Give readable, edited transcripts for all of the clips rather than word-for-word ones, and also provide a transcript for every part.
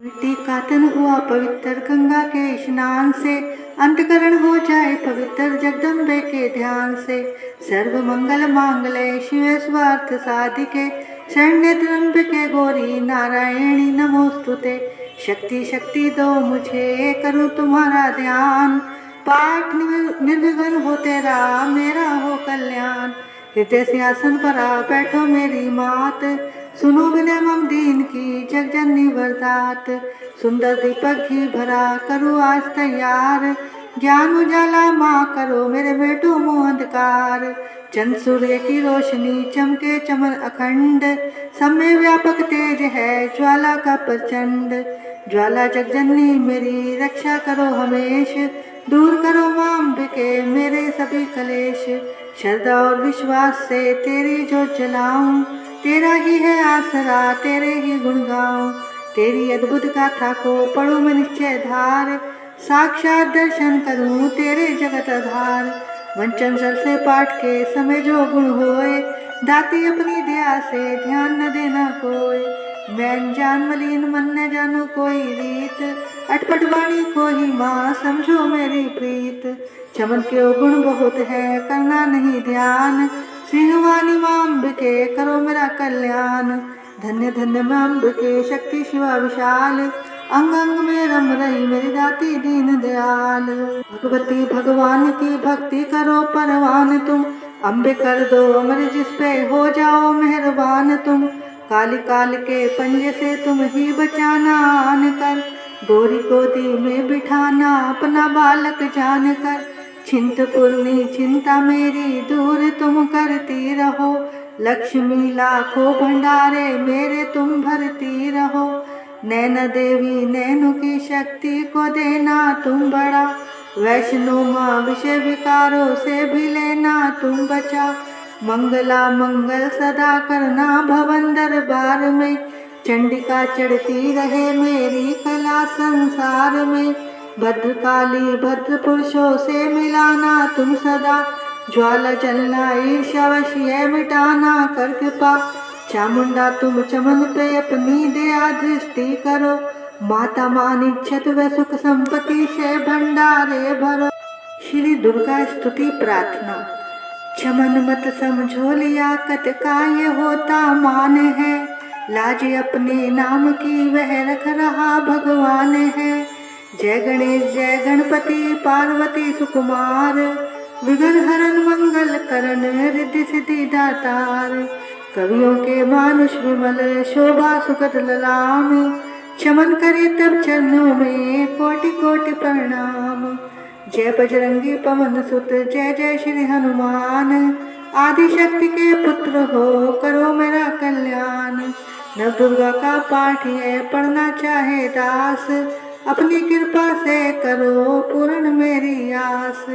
मिट्टी का तन हुआ पवित्र गंगा के स्नान से, अंतकरण हो जाए पवित्र जगदम्बे के ध्यान से। सर्व मंगल मांगल्ये शिवे स्वार्थ साधिके, शरण्य त्र्यंबके गौरी नारायणी नमोस्तुते। शक्ति शक्ति दो मुझे करूँ तुम्हारा ध्यान, पाठ निर्विघ्न हो तेरा मेरा हो कल्याण। हृदय सिंहासन पर आ बैठो मेरी मात, सुनो विनय मम दीन की जगजननी वरदात। सुंदर दीपक घी भरा करो आज तैयार, ज्ञान उजाला माँ करो मेरे बेटों मोह अंधकार। चंद सूर्य की रोशनी चमके चमन अखंड, सब में व्यापक तेज है ज्वाला का प्रचंड। ज्वाला जगजननी मेरी रक्षा करो हमेश, दूर करो माँ अम्बिके मेरे सभी कलेश। श्रद्धा और विश्वास से तेरी जोत जलाऊं, तेरा ही है आसरा तेरे ही गुण गाऊं। तेरी अद्भुत गाथा को पढ़ूं मैं निश्चय धार, साक्षात दर्शन करूं तेरे जगत आधार। वंचन जल से पाठ के समय जो गुण होए, दाती अपनी दया से ध्यान न देना कोई। मैं जान मलिन मन न जानो कोई रीत, अटपट वाणी को ही माँ समझो मेरी प्रीत। चमन के गुण बहुत है करना नहीं ध्यान, सिंहवानी माँ अम्बिके करो मेरा कल्याण। धन्य धन्य माँ अम्बिके शक्ति शिवा विशाल, अंग अंग में रम रही मेरी दाती दीन दयाल। भगवती भगवान की भक्ति करो परवान तुम, अम्बे कर दो अमर जिस पे हो जाओ मेहरबान तुम। काली काल के पंजे से तुम ही बचाना आन कर, गोरी गोदी में बिठाना अपना बालक जान कर। चिंतपूर्णी चिंता मेरी दूर तुम करती रहो, लक्ष्मी लाखों भंडारे मेरे तुम भरती रहो। नैना देवी नैनों की शक्ति को देना तुम बड़ा, वैष्णो माँ विषय विकारों से भी लेना तुम बचा। मंगला मंगल सदा करना भवन दरबार में, चंडिका चढ़ती रहे मेरी कला संसार में। भद्रकाली भद्र पुरुषों से मिलाना तुम सदा, ज्वाला जलना ईर्ष्यावश्य मिटाना कर कृपा। चामुंडा तुम चमन पे अपनी दया दृष्टि करो, माता मानी छत व सुख संपत्ति से भंडारे भरो। श्री दुर्गा स्तुति प्रार्थना। चमन मत समझो लियाकत का ये होता मान है, लाज अपने नाम की वह रख रहा भगवान है। जय गणेश जय गणपति पार्वती सुकुमार, विघ्न हरन मंगल करण रिद्धि सिद्धि दातार। कवियों के मानुष विमल शोभा सुखद ललाम, चमन करे तब चरणों में कोटि कोटि प्रणाम। जय बजरंगी पवन सुत जय जय श्री हनुमान, आदि शक्ति के पुत्र हो करो मेरा कल्याण। नव दुर्गा का पाठ है पढ़ना चाहे दास, अपनी कृपा से करो पूर्ण मेरी आस।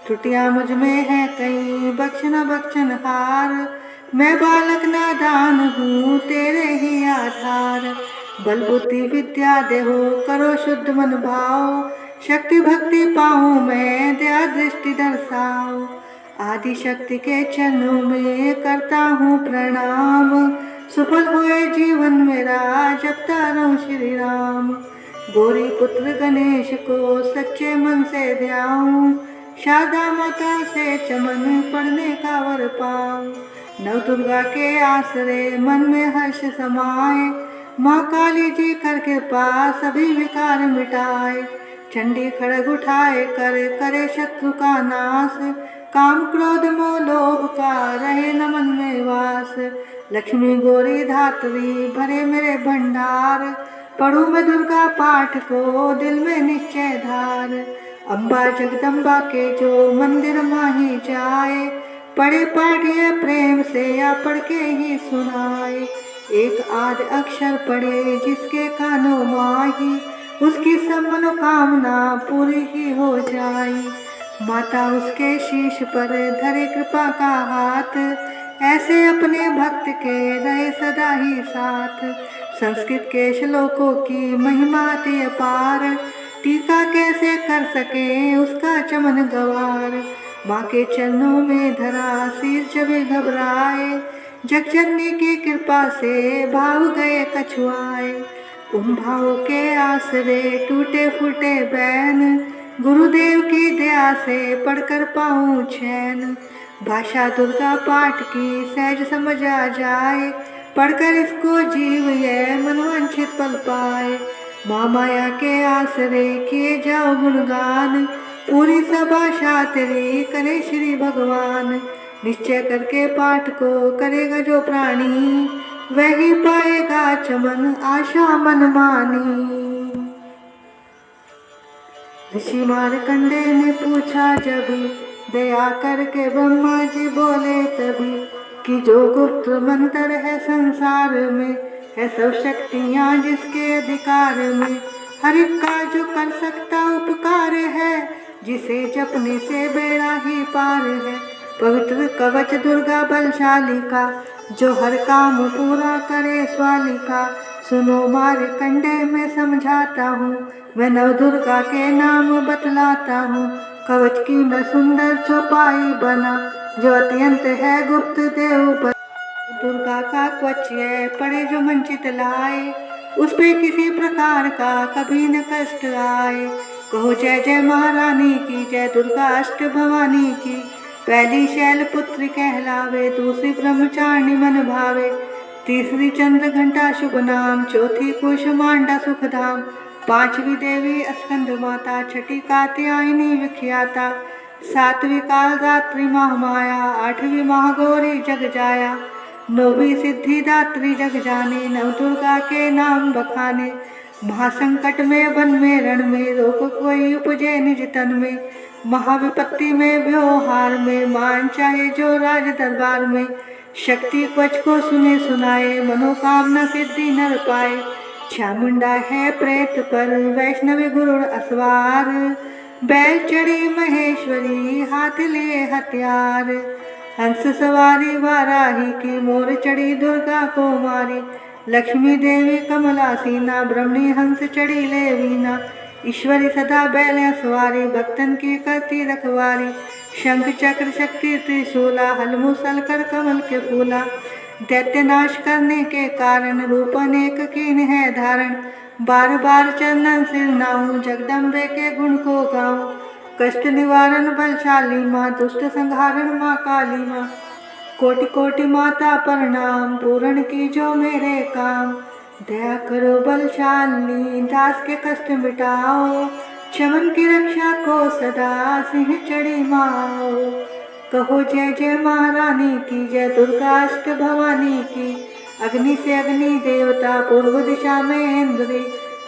त्रुटियां मुझ में है कहीं बख्शना बख्शन हार, मैं बालक नादान हूँ तेरे ही आधार। बल बुद्धि विद्या देहो करो शुद्ध मन भाव, शक्ति भक्ति पाऊँ मैं दया दृष्टि दर्शाओ। आदि शक्ति के चरणों में करता हूँ प्रणाम, सफल हुए जीवन मेरा जपता रहूं श्री राम। गौरी पुत्र गणेश को सच्चे मन से ध्याऊं, शारदा माता से चमन पढ़ने का वर पाऊं। नव दुर्गा के आसरे मन में हर्ष समाए, माँ काली जी कर कृपा सभी विकार मिटाए। चंडी खड़ग उठाए कर करे शत्रु का नाश, काम क्रोध मोह लोभ का रहे न मन में वास। लक्ष्मी गौरी धात्री भरे मेरे भंडार, पढ़ूं मैं दुर्गा पाठ को दिल में निश्चय धार। अम्बा जगदम्बा के जो मंदिर माही जाए, पढ़े पाठ ये प्रेम से या पढ़ के ही सुनाए। एक आध अक्षर पढ़े जिसके कानों माही, उसकी सब मनोकामना पूरी ही हो जाए। माता उसके शीश पर धरे कृपा का हाथ, ऐसे अपने भक्त के रहे सदा ही साथ। संस्कृत के श्लोकों की महिमा अति अपार, टीका कैसे कर सके उसका चमन गवार। माँ के चरणों में धरा शीश जब घबराए, जगजननी की कृपा से भाव गए कछुआए। उन भावों के आसरे टूटे फूटे बैन, गुरुदेव की दया से पढ़कर पाऊं चैन। भाषा दुर्गा पाठ की सहज समझ आ जाए, पढ़कर इसको जीव ये मनवांछित पल पाए। माँ माया के आसरे किए जाओ गुणगान, पूरी सब आशा तेरी करे श्री भगवान। निश्चय करके पाठ को करेगा जो प्राणी, वही पाएगा चमन आशा मन मानी। ऋषि मार्कंडे ने पूछा जब, दया करके ब्रह्मा जी बोले तभी, कि जो गुप्त मंत्र है संसार में, है सब शक्तियाँ जिसके अधिकार में। हर एक का जो कर सकता उपकार है, जिसे जपने से बेड़ा ही पार है। पवित्र कवच दुर्गा बलशाली का, जो हर काम पूरा करे स्वाली का। सुनो मार्कंडे मैं समझाता हूँ, मैं नवदुर्गा के नाम बतलाता हूँ। कवच की मैं सुंदर चौपाई बना, जो अत्यंत है गुप्त देव बना। दुर्गा का कवच है पड़े जो वंचित लाए, उस पे किसी प्रकार का कभी न कष्ट आए। कहो जय जय महारानी की, जय दुर्गा अष्ट भवानी की। पहली शैल पुत्र कहलावे, दूसरी ब्रह्मचारिणी मन भावे। तीसरी चंद्र घंटा शुभ नाम, चौथी कुशमांडा सुख धाम। पांचवी देवी स्कंद माता, छठी कात्यायनी विख्याता। सातवीं काल रात्रि महामाया, आठवीं महागौरी जग जाया। नौवीं सिद्धिदात्री जग जाने, नवदुर्गा के नाम बखाने। महासंकट में वन में रण में, रोग कोई उपजे निज तन में। महाविपत्ति में व्यवहार में, मान चाहे जो राज दरबार में। शक्ति कवच को सुने सुनाए, मनोकामना सिद्धि नर पाए। चामुंडा है प्रेत पर, वैष्णवी गुरुड़ असवार। बैल चढ़ी महेश्वरी, हाथ लिए हथियार। हंस सवारी वाराही की, मोर चढ़ी दुर्गा को मारी। लक्ष्मी देवी कमला सीना, ब्रह्मणी हंस चढ़ी ले वीना। ईश्वरी सदा बैल सवारी, भक्तन की करती रखवारी। शंख चक्र शक्ति त्रिशूला, हल मुसल कर कमल के फूला। दैत्य नाश करने के कारण, रूप अनेक कीन है धारण। बार बार चरणन सिर नाऊं, जगदम्बे के गुण को गाऊं। कष्ट निवारण बलशाली माँ, दुष्ट संहारण माँ काली माँ। कोटि कोटि माता प्रणाम, पूर्ण की जो मेरे काम। दया करो बलशाली, दास के कष्ट मिटाओ। चमन की रक्षा को सदा सिंह चढ़ी माओ। कहो जय जय महारानी की, जय दुर्गा अष्ट भवानी की। अग्नि से अग्नि देवता, पूर्व दिशा में इंद्री।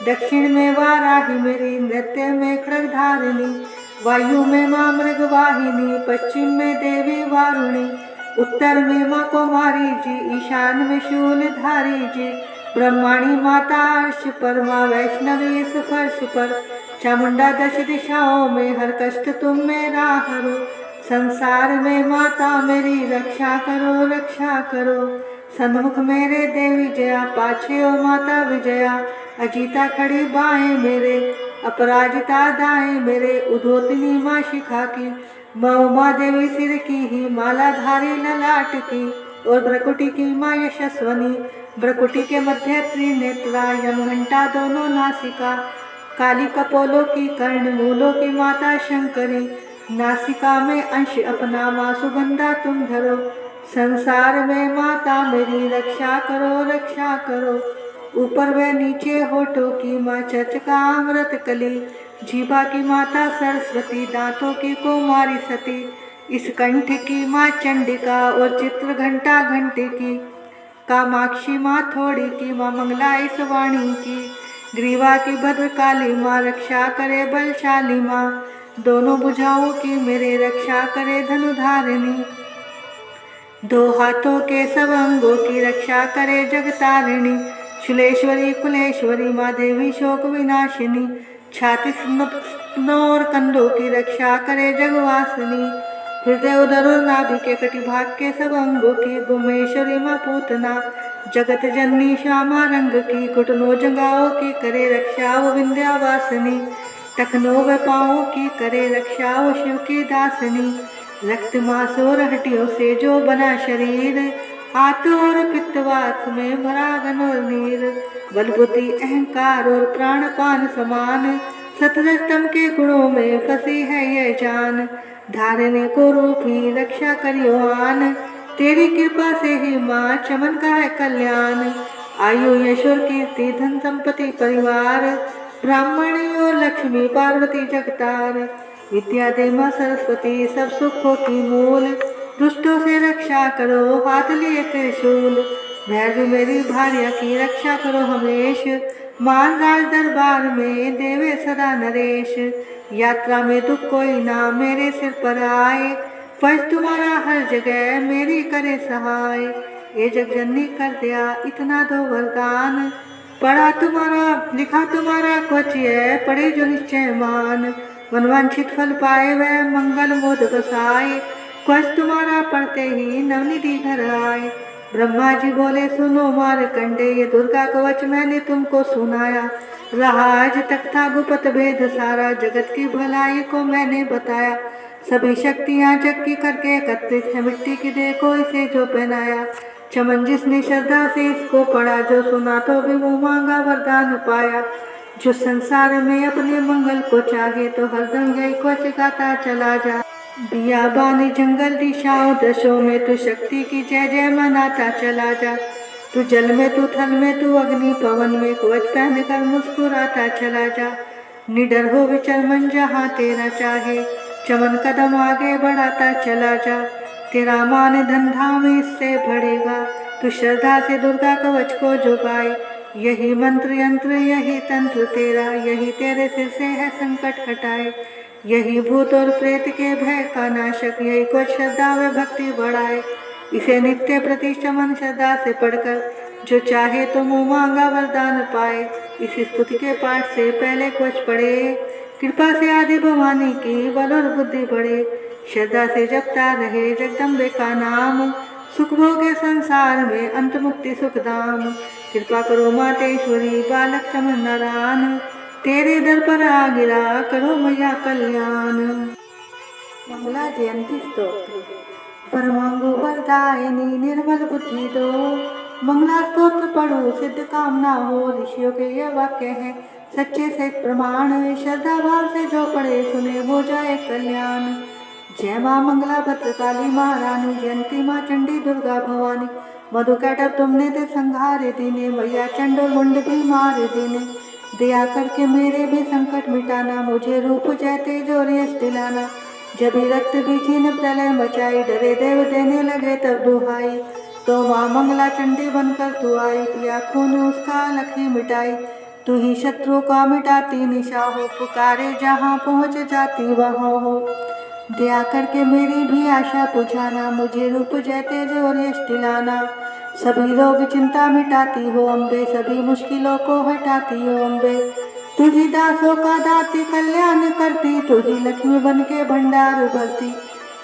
दक्षिण में वाराही मेरी, नृत्य में खड्ग धारिणी। वायु में माँ मृगवाहिनी, पश्चिम में देवी वारुणी। उत्तर में माँ कुमारी जी, ईशान में शूलधारी जी। ब्रह्माणी माता अर्श पर, माँ वैष्णवी इस फर्श पर। चामुंडा दश दिशाओं में, हर कष्ट तुम मेरा हरो। संसार में माता मेरी रक्षा करो रक्षा करो। सन्मुख मेरे देवी जया, पाछे ओ माता विजया। अजीता खड़ी बाएं मेरे, अपराजिता दाएं मेरे। उद्योतनी माँ शिखा की, माँ उमा देवी सिर की ही मालाधारी ललाट की। और भ्रकुटी की माँ यशस्वनी, भ्रकुटी के मध्य त्रिनेत्रा। यमघंटा दोनों नासिका, काली कपोलों की कर्ण। मूलों की माता शंकरी, नासिका में अंश अपना माँ सुगंधा तुम धरो। संसार में माता मेरी रक्षा करो रक्षा करो। ऊपर व नीचे होठों की माँ चर्चिका अमृत कली। जीभा की माता सरस्वती, दांतों की कुमारी सती। इस कंठ की माँ चंडिका, और चित्र घंटा घंटे की। कामाक्षी माँ थोड़ी की माँ, मंगला इस वाणी की। ग्रीवा की भद्रकाली माँ, रक्षा करे बलशाली माँ। दोनों भुजाओं की मेरे रक्षा करे धनुधारिणी। दो हाथों के सब अंगों की रक्षा करे जगतारिणी। शुलेश्वरी कुलेश्वरी माँ, देवी शोक विनाशिनी। छाती और कंधों की रक्षा करे जगवासिनी। हृदय उदर और नाभि के कटिभाग के सब अंगों की गुमेश्वरी माँ पूतना। जगत जननी श्यामा रंग की, घुटनों जंघाओं की करे रक्षा वो विंध्यावासिनी। टखनों व पाँवों की करे रक्षा वो शिव की दासिनी। रक्त मांस और हड्डियों से जो बना शरीर, हाथों और पित्तवात में भरा घन और नीर, बलबुद्धि अहंकार और प्राणपान समान, सतरस्तम के गुणों में फंसी है यह जान। धारने को रूपी रक्षा करियो आन, तेरी कृपा से ही माँ चमन का है कल्याण। आयु यश और कीर्ति धन संपत्ति परिवार, ब्राह्मणी और लक्ष्मी पार्वती जगतार। विद्या दे माँ सरस्वती सब सुखों की मूल, दुष्टों से रक्षा करो हाथ लिए त्रिशूल। भैरवी मेरी भार्या की रक्षा करो हमेश, मान राज दरबार में देवे सदा नरेश। यात्रा में दुख कोई ना मेरे सिर पर आए, फर्ज तुम्हारा हर जगह मेरी करे सहाय। ये जगजननी कर दिया इतना दो वरदान, पढ़ा तुम्हारा लिखा तुम्हारा कुछ है पढ़े जो निश्चय मान। मनवांछित फल पाए वह मंगल मोद बसाए, कुछ तुम्हारा पढ़ते ही नवनिधि घर आए। ब्रह्मा जी बोले सुनो मारकंडे, ये दुर्गा कवच मैंने तुमको सुनाया। रहा आज तक था गुप्त भेद सारा, जगत की भलाई को मैंने बताया। सभी शक्तियाँ जग की करके एकत्रित है, मिट्टी की देखो इसे जो पहनाया। चमन जिसने श्रद्धा से इसको पढ़ा, जो सुना तो भी वो मांगा वरदान पाया। जो संसार में अपने मंगल को चाहे, तो हरदम यही कुछ गाता चला जा। बियाबान जंगल दिशाओं दशों में तू शक्ति की जय जय मनाता चला जा। तू जल में तू थल में तू अग्नि पवन में, कवच पहन कर मुस्कुराता चला जा। निडर हो विचर मन जहाँ तेरा चाहे, चमन कदम आगे बढ़ाता चला जा। तेरा मान धन धाम इससे बढ़ेगा, तू श्रद्धा से दुर्गा कवच को झुकाए। यही मंत्र यंत्र यही तंत्र तेरा, यही तेरे सिर से है संकट हटाए। यही भूत और प्रेत के भय का नाशक, यही कुछ श्रद्धा व भक्ति बढ़ाए। इसे नित्य प्रति चमन श्रद्धा से पढ़कर, जो चाहे तो मुँह मांगा वरदान पाए। इस स्तुति के पाठ से पहले कुछ पढ़े, कृपा से आदि भवानी की बल और बुद्धि बढ़े। श्रद्धा से जपता रहे जगदम्बे का नाम, सुख भोगे संसार में अंत मुक्ति सुखधाम। कृपा करो मातेश्वरी बालक चमन नारायण, तेरे दर पर आ गिरा करो मैया कल्याण। मंगला जयंती स्तोत्र। परमांगो वरदायिनी निर्मल बुद्धि दो, मंगला स्तोत्र पढ़ो सिद्ध कामना हो। ऋषियों के ये वाक्य हैं सच्चे से प्रमाण, श्रद्धा भाव से जो पढ़े सुने हो जाए कल्याण। जय माँ मंगला भद्रकाली महारानी, जयंती माँ चंडी दुर्गा भवानी। मधुकैटभ तुमने ते संहारे दीने, मैया चंडो मुंड भी मारे दीने। दया करके मेरे भी संकट मिटाना, मुझे रूप जय तेज और यश दिलाना। जब ही रक्त बीजी ने प्रलय मचाई, डरे देव देने लगे तब दुहाई। तो माँ मंगला चंडी बनकर तू आई, पिया खून उसका अलख ही मिटाई। तू ही शत्रु का मिटाती निशा हो, पुकारे जहाँ पहुँच जाती वहाँ हो। दया करके मेरी भी आशा बुझाना, मुझे रूप जय तेज और यश दिलाना। सभी रोग चिंता मिटाती हो अम्बे, सभी मुश्किलों को हटाती हो अम्बे। तू ही दासों का दाती कल्याण करती, तू ही लक्ष्मी बन के भंडार भरती।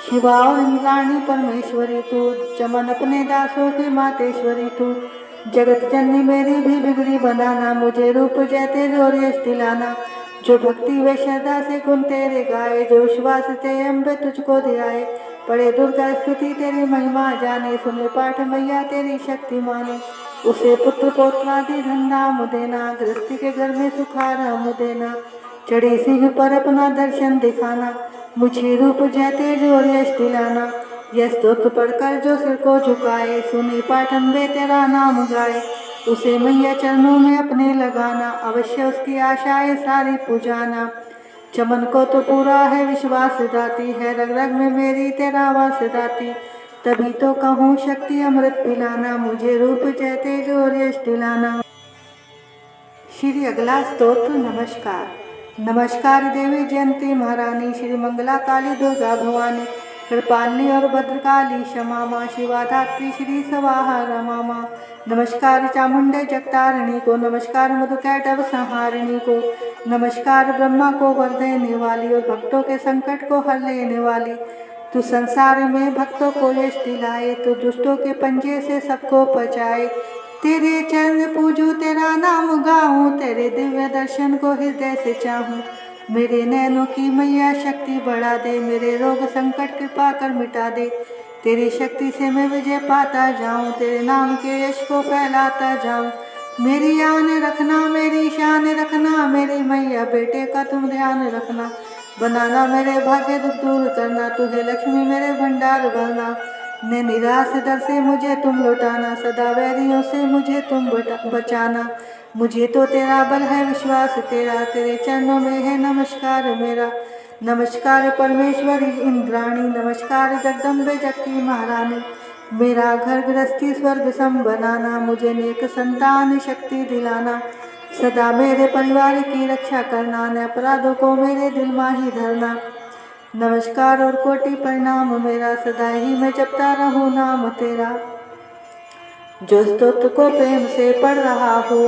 शिवा और इंद्राणी परमेश्वरी तू, चमन अपने दासों की मातेश्वरी तू। जगत जननी मेरी भी बिगड़ी बनाना, मुझे रूप जय तेज और यश दिलाना। जो भक्ति व श्रद्धा से गुण तेरे गाए, जो विश्वास ते अम्बे तुझको ध्याए। पढ़े दुर्गा स्तुति तेरी महिमा जाने, सुने पाठ मैया तेरी शक्ति माने। उसे पुत्र पौत्रादि धन नाम देना, गृहस्थी के घर में सुखाराम देना। चढ़ी सिंह पर अपना दर्शन दिखाना, मुझे रूप जय तेज और यश दिलाना। यह स्तोत्र पढ़कर जो सिर को झुकाए, सुनी पाठ अम्बे तेरा नाम गाए। उसे मैया चरणों में अपने लगाना, अवश्य उसकी आशाएं सारी पुजाना। चमन को तो पूरा है विश्वास दाती, है रग रग में मेरी तेरा वास दाती। तभी तो कहूँ शक्ति अमृत पिलाना, मुझे रूप जय तेज और यश दिलाना। श्री अगला स्तोत्र। नमस्कार। नमस्कार देवी जयंती महारानी, श्री मंगला काली दुर्गा भवानी। कृपालिनी और भद्रकाली क्षमा माँ, शिवा धात्री श्री स्वाहा रमा माँ। नमस्कार चामुंडे जगतारिणी को, नमस्कार मधुकैटभ संहारिणी को। नमस्कार ब्रह्मा को वर देने वाली और भक्तों के संकट को हर लेने वाली। तू संसार में भक्तों को यश दिलाए, तू दुष्टों के पंजे से सबको बचाए। तेरे चरण पूजूं तेरा नाम गाऊं, तेरे दिव्य दर्शन को हृदय से चाहूं। मेरे नैनों की मैया शक्ति बढ़ा दे, मेरे रोग संकट कृपा कर मिटा दे। तेरी शक्ति से मैं विजय पाता जाऊं, तेरे नाम के यश को फैलाता जाऊं। मेरी आन रखना, मेरी शान रखना, मेरी मैया बेटे का तुम ध्यान रखना। बनाना मेरे भाग्य दुख दूर करना, तुझे लक्ष्मी मेरे भंडार भरना। ने निराश दर से मुझे तुम लौटाना, सदा वैरियों से मुझे तुम बचाना। मुझे तो तेरा बल है विश्वास तेरा, तेरे चरणों में है नमस्कार मेरा। नमस्कार परमेश्वरी इंद्राणी, नमस्कार जगदम्बे जग की महारानी। मेरा घर गृहस्थी स्वर्ग सम बनाना, मुझे नेक संतान शक्ति दिलाना। सदा मेरे परिवार की रक्षा करना, न अपराधों को मेरे दिल माही धरना। नमस्कार और कोटि प्रणाम मेरा, सदा ही मैं जपता रहूं नाम तेरा। जो स्तोत्र को प्रेम से पढ़ रहा हो,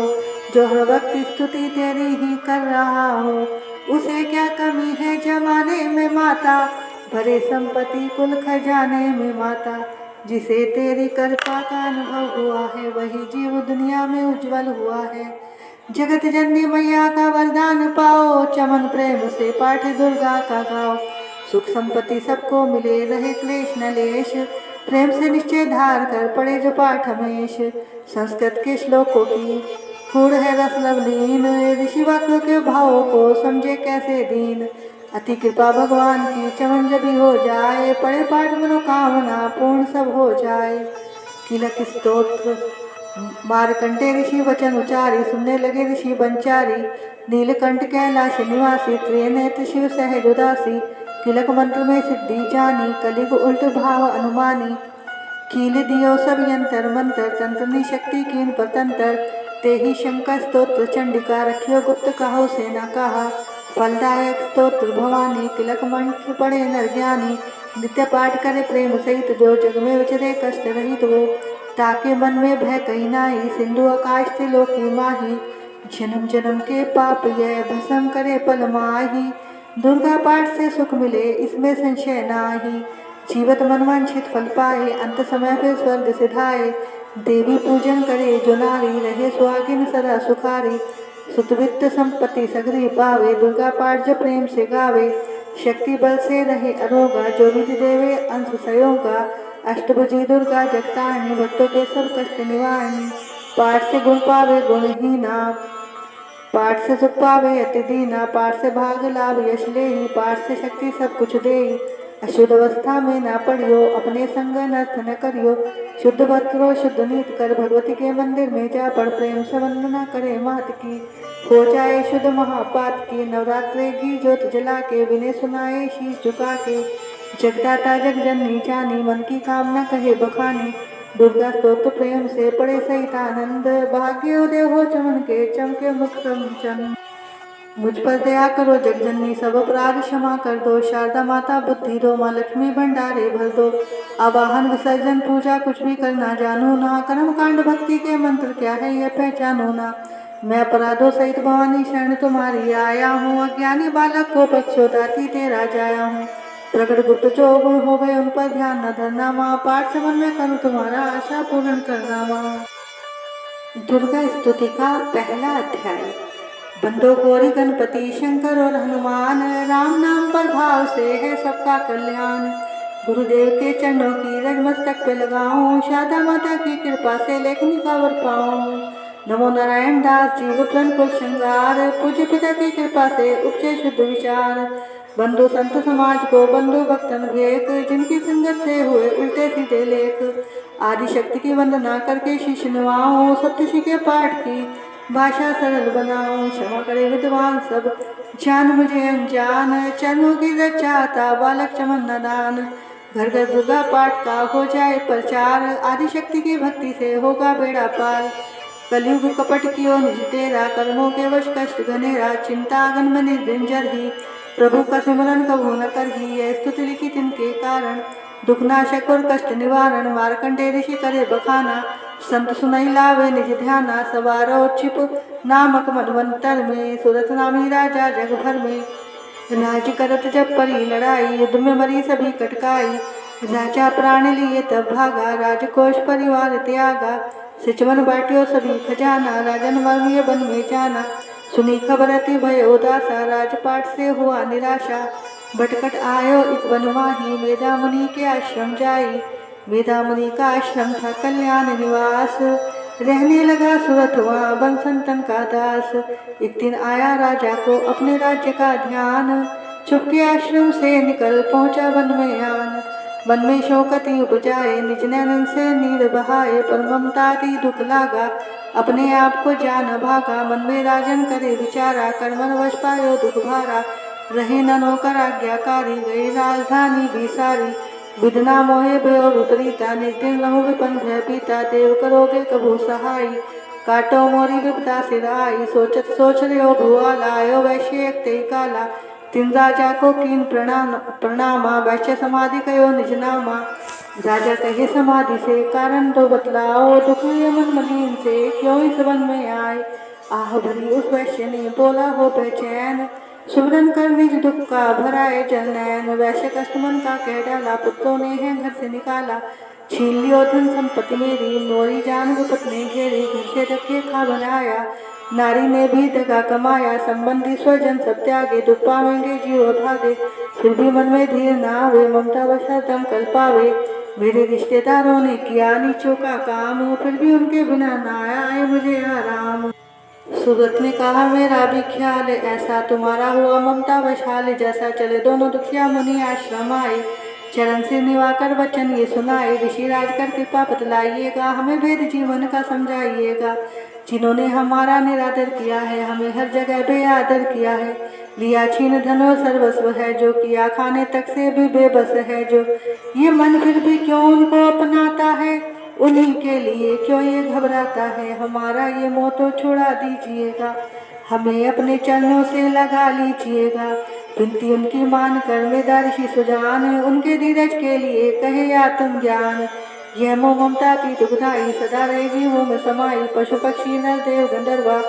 जो हर वक्त स्तुति तेरी ही कर रहा हो, उसे क्या कमी है जमाने में माता, भरे संपत्ति कुल खजाने में माता। जिसे तेरी कृपा का अनुभव हुआ है, वही जीव दुनिया में उज्जवल हुआ है। जगत जननी मैया का वरदान पाओ, चमन प्रेम से पाठ दुर्गा का गाओ। सुख संपत्ति सबको मिले, रहे क्लेश नलेश, प्रेम से निश्चय धार कर पढ़े जो पाठ हमेश। संस्कृत के श्लोकों की गुण है रस लवलीन, ऋषि वाक्यों के भावों को समझे कैसे दीन। अति कृपा भगवान की चमन जब हो जाए, पढ़े पाठ मनोकामना पूर्ण सब हो जाए। किलक स्तोत्र मारकंडे ऋषि वचन उचारी, सुनने लगे ऋषि बंचारी। नीलकंठ कैलाश निवासी, त्रिनेत्र शिव सहज उदासी। किलक मंत्र में सिद्धि जानी, कलिग उल्ट भाव अनुमानी। कील दियो सब यंत्र मंत्र, तंत्रनी शक्ति कीन परतंत्र। ते ही शंकर स्तोत्र चंडिका, रखियो गुप्त कहो से न कहा। फलदायक स्तोत्र भवानी, किलक मंत्र पढ़े नर ज्ञानी। नित्य पाठ करे प्रेम सहित, जो जग में विचरे कष्ट रहित वो। ताके मन में भय कहीं नाही, सिंधु आकाश से लोकी माही। जन्म जन्म के पाप यह भस्म करे पल माही। दुर्गा पाठ से सुख मिले इसमें संशय नाही। जीवत मनवांछित फल पाए, अंत समय फिर स्वर्ग सिधाए। देवी पूजन करे जो नारी, रहे सुहागिन सदा सुखारी। सुतवित्त संपत्ति सगरी पावे, दुर्गा पाठ जो प्रेम से गावे। शक्ति बल से रहे अरोगा, जो विधि देवे अंश सयोगा। अष्टभुजी दुर्गा जगतारिणी, भक्तों के सब कष्ट निवारणी। पाठ से गुण पावे गुणहीना, पाठ से सुख पावे अति दीना। पाठ से भाग लाभ यश लेहि, पाठ से शक्ति सब कुछ देहि। अशुद्ध अवस्था में ना पड़ियो, अपने संग नर्थ न करियो। शुद्ध वस्त्रो शुद्ध नीत कर, भगवती के मंदिर में जा पढ़। प्रेम से वंदना करे मात की, हो जाए शुद्ध महापात की। नवरात्रे की ज्योत जला के, विनय सुनाए शीश झुका के। जगदाता जग जननी जानी, मन की कामना कहे बखानी। दुर्गा स्तोत्र प्रेम से पढ़े सहित आनंद, भाग्योदय हो चमन के चमके मुख चंद। मुझ पर दया करो जगजननी, सब अपराध क्षमा कर दो। शारदा माता बुद्धि दो, माँ लक्ष्मी भंडारे भर दो। आवाहन विसर्जन पूजा कुछ भी करना जानू ना, कर्म कांड भक्ति के मंत्र क्या है ये पहचानो ना। मैं अपराधों सहित भवानी शरण तुम्हारी आया हूँ, अज्ञानी बालक को पक्षोदाती तेरा जाया हूँ। प्रकट गुप्त जो गुण हो गए उन पर ध्यान न धरना माँ, पाठ समन में करूँ तुम्हारा आशा पूर्ण करना माँ। दुर्गा स्तुति का पहला अध्याय। बंदो गौरी गणपति शंकर और हनुमान, राम नाम पर भाव से है सबका कल्याण। गुरुदेव के चरणों की रज मस्तक पे लगाऊं, शारदा माता की कृपा से लेखनी का वर पाऊं। नमो नारायण दास जी विप्रन कुल श्रृंगार, पूज्य पिता की कृपा से उपजे शुद्ध विचार। बंधु संत समाज को बंधु भक्तन भेक, जिनकी संगत से हुए उल्टे सीधे लेख। आदि शक्ति की वंदना करके शीश नवाऊं, सप्तषि के पाठ की भाषा सरल बनाऊं। क्षमा करे विद्वान सब, जान मुझे अनजान। चरणों की रचाता बालक चमन नदान। घर घर दुर्गा पाठ का हो जाए प्रचार, आदि शक्ति की भक्ति से होगा बेड़ा पार। कलयुग कपट कियो निज तेरा, कर्मों के वश कष्ट घनेरा। चिंता गन में निर्दिंजर ही, प्रभु का सिमरन कभू न करही। यह स्तुति लिखी तिनके कारण, दुख नाशक और कष्ट निवारण। मार्कंडे ऋषि करे बखाना, संत सुनई लावे निज ध्याना। सवारो छिप नामक मनवंतर में, सुरत नामी राजा जग भर में। राज करत जब परी लड़ाई, युद्ध में मरी सभी कटकाई। राजा प्राण लिए तब भागा, राजकोष परिवार त्यागा। सिचवन बाटियो सभी खजाना, राजन वर्मीय बन में जाना। सुनी खबर अति भय उदासा, राजपाट से हुआ निराशा। भटकट आयो एक वन माही, मेधा मुनि के आश्रम जाई। वेदा मुनि का आश्रम था कल्याण निवास, रहने लगा सूरत वहाँ बन संतन का दास। एक दिन आया राजा को अपने राज्य का ध्यान, चुपके आश्रम से निकल पहुँचा वन में आन। मन में शोकति उपजाए निज नैनन से नीर बहाए, पर ममता दी दुख लागा अपने आप को जान भागा। मन में राजन करे विचारा कर्मन वश पायो दुख भारा, रहे न नौकर आज्ञाकारी गई राजधानी भी सारी। विदना मोहे भयो विपरीता निज दिन रहु विपन भय पीता, देव करोगे कभू सहाई काटो मोरी विपदा सिर आई। सोचत सोच रहो भुआला आयो वैश्य एक तेई काला, तीन राजा को कीन प्रणामा वैश्य समाधि कयो निज नामा। राजा कहे समाधि से कारण तो बतलाओ, दुख ये मन मलिन से क्यों इस वन में आए। आह भरी उस वैश्य ने बोला हो बेचैन, सुमरन कर निज दुख का भराए जल नैन। वैश्य कष्ट मन का कह डाला पुत्रों ने है घर से निकाला, छीन लियो धन संपत्ति मेरी मोरी जान विपत ने घेरी। घर से धक्के खा बनाया नारी ने भी दगा कमाया, संबंधी स्वजन सब त्यागे दुख पावेंगे जीव भागे। फिर भी मन में धीर ना हुए ममता वशा दम कल पावे, मेरे रिश्तेदारों ने किया नीचों का काम, फिर भी उनके बिना ना आए मुझे आराम। सुगत ने कहा मेरा भी ख्याल ऐसा तुम्हारा हुआ ममता वशाल, जैसा चले दोनों दुखिया मुनि आश्रम आए। चरण से निवाकर वचन ये सुनाए, ऋषि राज कर कृपा बतलाइएगा हमें भेद जीवन का समझाइएगा। जिन्होंने हमारा निरादर किया है हमें हर जगह बेआदर किया है, लिया छीन धनो सर्वस्व है जो, किया खाने तक से भी बेबस है जो। ये मन फिर भी क्यों उनको अपनाता है, उन्हीं के लिए क्यों ये घबराता है। हमारा ये मोह तो छुड़ा दीजिएगा, हमें अपने चरणों से लगा लीजिएगा। विनती उनकी मान कर वेदा ऋषि सुजान, उनके धीरज के लिए कहे आत्म ज्ञान। यह मोह ममता की दुखदाई सदा रहे जीवों में समाई, पशु पक्षी नर देव गंधर्वा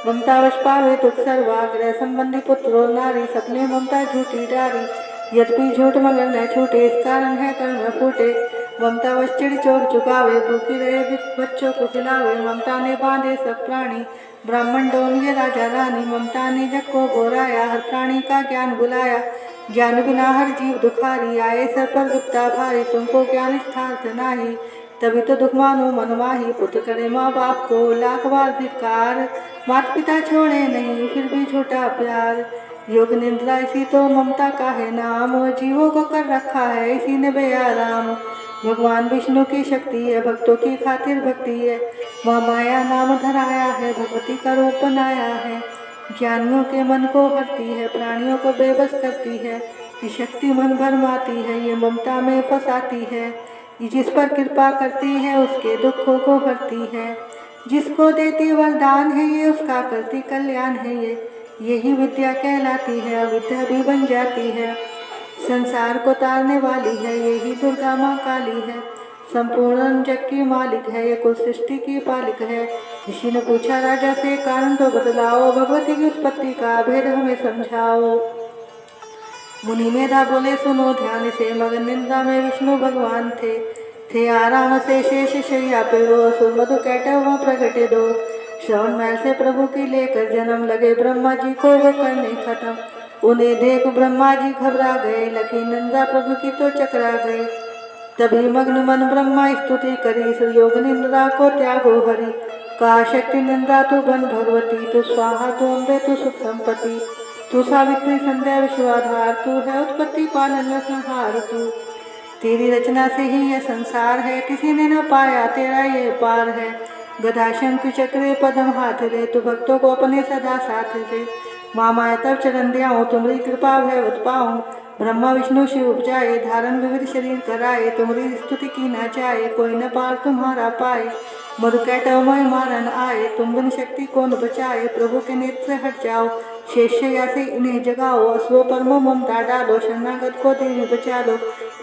ममता वश पावे दुख सर्वा। ग्रह संबंधी पुत्र और नारी सपने ममता झूठी डारी, यद्यपि झूठ मगर न छूटे इस कारण है कर्म फूटे। ममता वश चिड़ चोर चुकावे भूखी रहे बच्चों को खिलावे, ममता ने बांधे सब प्राणी ब्राह्मण डोनिये राजा रानी। ममता ने जग को बोराया हर प्राणी का ज्ञान बुलाया, ज्ञान बिना हर जीव दुखारी आए सर पर गुप्ता भारी। तुमको ज्ञान स्थार्थ नाही तभी तो दुख मानो मनमाही, पुत्र करे माँ बाप को लाख बार धिक्कार, माता पिता छोड़े नहीं फिर भी झूठा प्यार। योग निंद्रा इसी तो ममता का है नाम, जीवों को कर रखा है इसी ने बेआराम। भगवान विष्णु की शक्ति है भक्तों की खातिर भक्ति है, वह माया नाम धराया है भगवती का रूप बनाया है। ज्ञानियों के मन को हरती है प्राणियों को बेबस करती है, ये शक्ति मन भरमाती है ये ममता में फंसाती है। ये जिस पर कृपा करती है उसके दुखों को हरती है, जिसको देती वरदान है ये उसका करती कल्याण है ये। यही विद्या कहलाती है अविद्या भी बन जाती है, संसार को तारने वाली है यही दुर्गा माँ काली है। संपूर्ण जग की मालिक है ये कुल सृष्टि की पालिक है। ऋषि ने पूछा राजा से कारण तो बतलाओ, भगवती की उत्पत्ति का भेद हमें समझाओ। मुनि मेधा बोले सुनो ध्यान से, मगन निंदा में विष्णु भगवान थे आराम से शेष शैया पे वो, असुर मधु कैटव प्रगटे दो। श्रवण महल से प्रभु की लेकर जन्म लगे ब्रह्मा जी को वो करने खत्म। उन्हें देख ब्रह्मा जी घबरा गए, लखी निंदा प्रभु की तो चकरा गए। तभी मग्न मन ब्रह्मा स्तुति करी, इस योग निंदा को त्यागो हरि। कहा शक्ति निंदा तू बन भगवती, तू स्वाहा तू अम्बे तू सुख संपत्ति, तू सावित्री संध्या विश्वाधार, तू है उत्पत्ति पालन संहार। तू तेरी रचना से ही यह संसार है, किसी ने न पाया तेरा ये पार है। गदा शंख चक्र पद्म हाथ ले, तू भक्तों को अपने सदा साथ दे। मामा तब चरण ध्याऊं तुम्हारी कृपा भयवत पाऊं, ब्रह्मा विष्णु शिव उपजाए धारण विविध शरीर कराए। तुम्हारी स्तुति की न चाहे कोई न पार तुम्हारा पाए, मधु कैटवमय मारन आए। तुम बिन शक्ति कौन बचाए, प्रभु के नेत्र से हट जाओ, शेषया से इन्हें जगाओ। असुओं पर मोह ममता डालो, शरणागत को देवी बचा लो।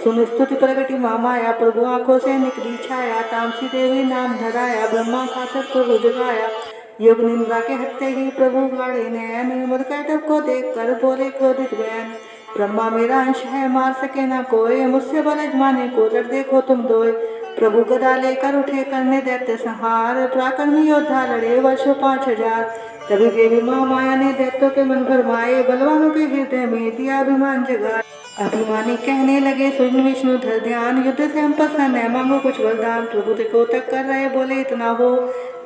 सुन स्तुति प्रगति मामाया, प्रभु आंखों से निकली छाया। तामसी देवी नाम धराया, ब्रह्मा खातर प्रभु जगाया। योग निंद्रा के हटते ही प्रभु गाड़े नैन, मधु कैटव को देख कर बोले क्रोधित बयान। ब्रह्मा मेरा अंश है मार सके ना कोई, मुझसे बल अजमाने को लड़ देखो तुम दोए। प्रभु गदा लेकर उठे करने दैत्य संहार, पराक्रमी योद्धा लड़े वर्षों 5000। तभी देवी माँ माया ने दैत्यों के मन भरमाए, बलवानों के हृदय में दिया अभिमान जगाए। अभिमानी कहने लगे सुन विष्णु धर ध्यान, युद्ध से हम पसंद है मांगो कुछ वरदान। प्रभु देखो तक कर रहे बोले इतना हो,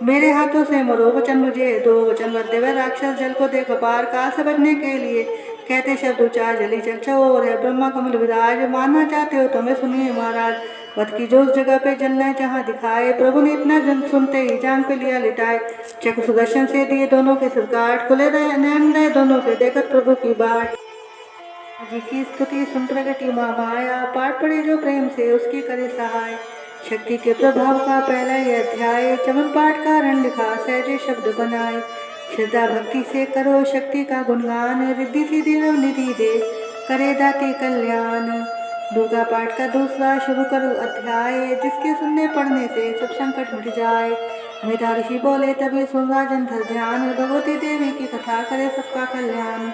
मेरे हाथों से मरो वचन मुझे दो। वचन मध्य वह राक्षस जल को देख पार, काल से बचने के लिए कहते शब्द उचार। जली जल चौर है ब्रह्मा कमल विराज, मानना चाहते हो तो मैं सुनिए महाराज। वध की जो उस जगह पे जलना है जहाँ दिखाए, प्रभु ने इतना जन सुनते ही जान पे लिया लिटाए। चक्र सुदर्शन से दिए दोनों के सिर काट, खुले रहे नैन रहे दोनों के देखत प्रभु की बाट। जी की स्तुति सुन प्रगति माँ माया, पाठ पढ़े जो प्रेम से उसकी करे सहाय। शक्ति के प्रभाव का पहला यह अध्याय, चमन पाठ का रण लिखा सहजे शब्द बनाए। श्रद्धा भक्ति से करो शक्ति का गुणगान, रिद्धि सीधी निधि दे करे दाते कल्याण। दुर्गा पाठ का दूसरा शुरू करो अध्याय, जिसके सुनने पढ़ने से सब संकट मिट जाए। मेरा ऋषि बोले तभी सुन राजन धर ध्यान, भगवती देवी की कथा करे सबका कल्याण।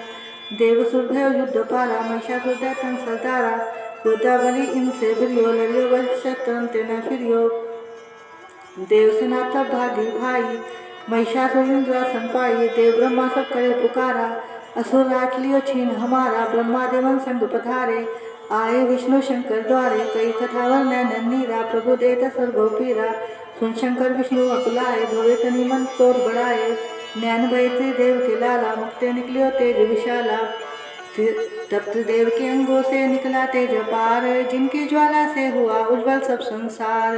देव सुरभय युद्ध पारा, महिषासुर दैत्यन सरदारा। योद्धा बलि इनसे भिड़ियो, लड़ियो बल शत्रन तेना फिरियो। देव सेना तब भागी भाई, महिषासुर इंद्रासन पाई। देव ब्रह्मा सब करे पुकारा, असुर राट लियो छीन हमारा। ब्रह्मा देवन संग पधारे, आए विष्णु शंकर द्वारे। कई कथा वर्णन नीरा, प्रभु देत सर्वो पीरा। सुन शंकर विष्णु अकुलाए, धोवे तनि मन तोर बढ़ाए। नैन भय त्रिदेव के लाला, मुक्ते निकलियो तेज विशाला। तब त्रिदेव के अंगों से निकला तेज अपार, जिनकी ज्वाला से हुआ उज्ज्वल सब संसार।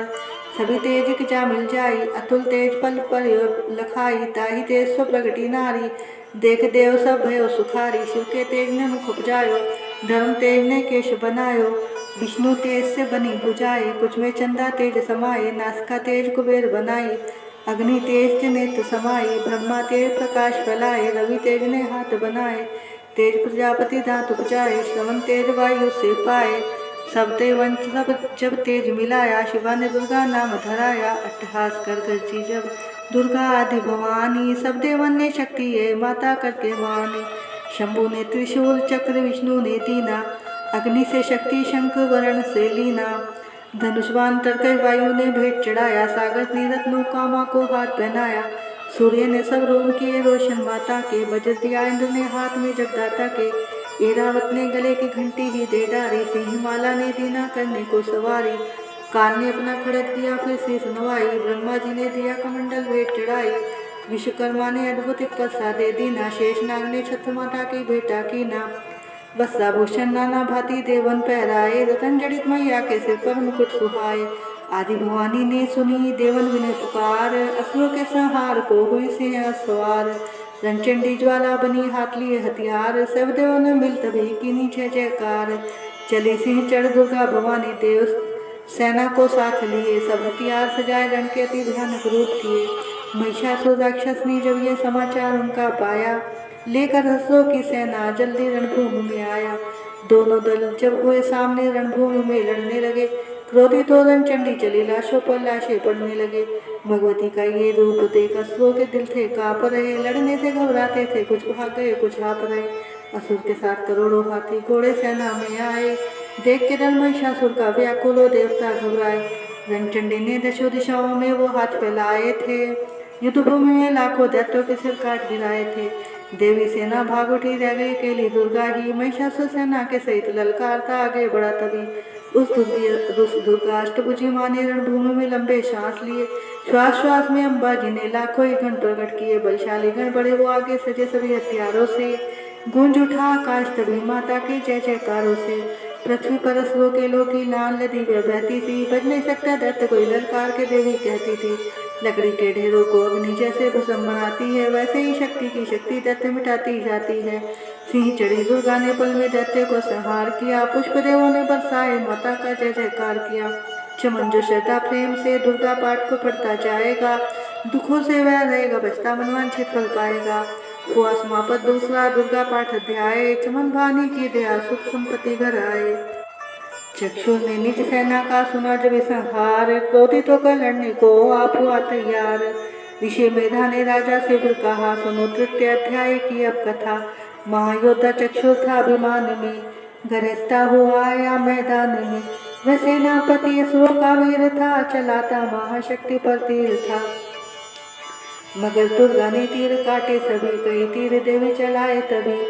सभी तेज की जा मिल जाई, अतुल तेज पल पर लखाई। ताही तेज सो प्रगटी नारी, देख देव सब भयो सुखारी। शिव के तेज ने मुख उपजायो, धर्म तेज ने केश बनायो। विष्णु तेज से बनी भुजाए, कुछ में चंदा तेज समाये। नासिका तेज कुबेर बनाई, अग्नि तेज नेत्र समाये। ब्रह्मा तेज प्रकाश फैलाए, रवि तेज ने हाथ बनाए। तेज प्रजापति दांत उपजाए, श्रवण तेज वायु से पाए। सब देवन सब जब तेज मिलाया, शिवा ने दुर्गा नाम धराया। अट्टहास कर गर्जी जब दुर्गा आदि भवानी, सब देवन ने शक्ति है माता करके वाणी। शंभु ने त्रिशूल चक्र, विष्णु ने दीना। अग्नि से शक्ति शंख वर्ण से लीना। धनुष्वान तरकश वायु ने भेंट चढ़ाया। सागर नीरत नौका माँ को हाथ पहनाया। सूर्य ने सब रोम किए रोशन माता के, वज्र दिया इंद्र ने हाथ में जगदाता के। ऐरावत ने गले की घंटी ही दे डारी, सिंहमाला ने दीना करने को सवारी। कान ने अपना खड़ग दिया फिर शीस नवाई, ब्रह्मा जी ने दिया कमंडल भेंट चढ़ाई। विश्वकर्मा ने अद्भुत प्रसादे दीना, शेषनाग ने छत्र माता की भेंटा कीना। वस्त्राभूषण नाना भांति देवन पहराए, रतन जड़ित मैया के सिर पर मुकुट सुहाए। आदि भवानी ने सुनी देवन विनय पुकार, असुरों के संहार को हुई सिंह सवार। रणचंडी ज्वाला बनी हाथ लिए हथियार, सब देवों ने मिल तभी कीनी जय जयकार। चली सिंह चढ़ दुर्गा भवानी, देव सेना को साथ लिए। सब हथियार सजाए रण के अति भयानक रूप किए। महिषासुर राक्षस ने जब ये समाचार उनका पाया, लेकर असुरों की सेना जल्दी रणभूमि में आया। दोनों दल जब हुए सामने रणभूमि में लड़ने लगे, क्रोधित हो रणचंडी चली, लाशों पर लाशें पड़ने लगे। भगवती का ये रूप देख असुरों के दिल थे कांप रहे, लड़ने से घबराते थे, कुछ भाग गए कुछ हाँप रहे। असुर के साथ करोड़ों हाथी घोड़े सेना में आए, देख के दल महिषासुर का व्याकुल देवता घबराए। रणचंडी ने दशों दिशाओं में वो हाथ फैलाए थे, युद्ध भूमि में लाखों दैत्यों के सिर काट गिराए थे। देवी सेना भाग उठी, रह गई अकेली दुर्गा ही। महिषासुर सेना के सहित ललकारता आगे बढ़ा तभी उस दुर्गाष्टभुजी माँ ने रणभूमि में लंबे सांस लिए। श्वास श्वास में अम्बा जी ने लाखों ही गण प्रकट किए। बलशाली गण बड़े वो आगे सजे सभी हथियारों से, गूंज उठा आकाश तभी माता के जय जयकारों से। पृथ्वी पर असुरों के लोग की लाल नदी वह बहती थी, बज नहीं सकता दैत्य कोई ललकार के देवी कहती थी। लकड़ी के ढेरों को अग्नि जैसे भस्म बनाती है, वैसे ही शक्ति की शक्ति दैत्य मिटाती जाती है। सिंह चढ़ी दुर्गा ने पल में दैत्य को संहार किया, पुष्प देवों ने बरसाए माता का जय जयकार किया। चमन जो श्रद्धा प्रेम से दुर्गा पाठ को पढ़ता जाएगा, दुखों से वह रहेगा बचता, मनवांछित फल पाएगा। हुआ समापत दूसरा दुर्गा पाठ अध्याय, चमन भानी की दया सुख संपत्ति घर आए। चक्षु ने निज सेना का सुना जब संहार, क्रोधित होकर लड़ने को आप हुआ तैयार। ऋषि मेधा ने राजा से फिर कहा, सुनो तृतीय अध्याय की अब कथा। महायोद्धा चक्षु था अभिमान में, गरजता हुआ आया मैदान में। वह सेनापति असुरों का वीर था, चलाता महाशक्ति पर तीर था। मगर दुर्गा ने तीर काटे सभी, कई तीर देवी चलाए तभी।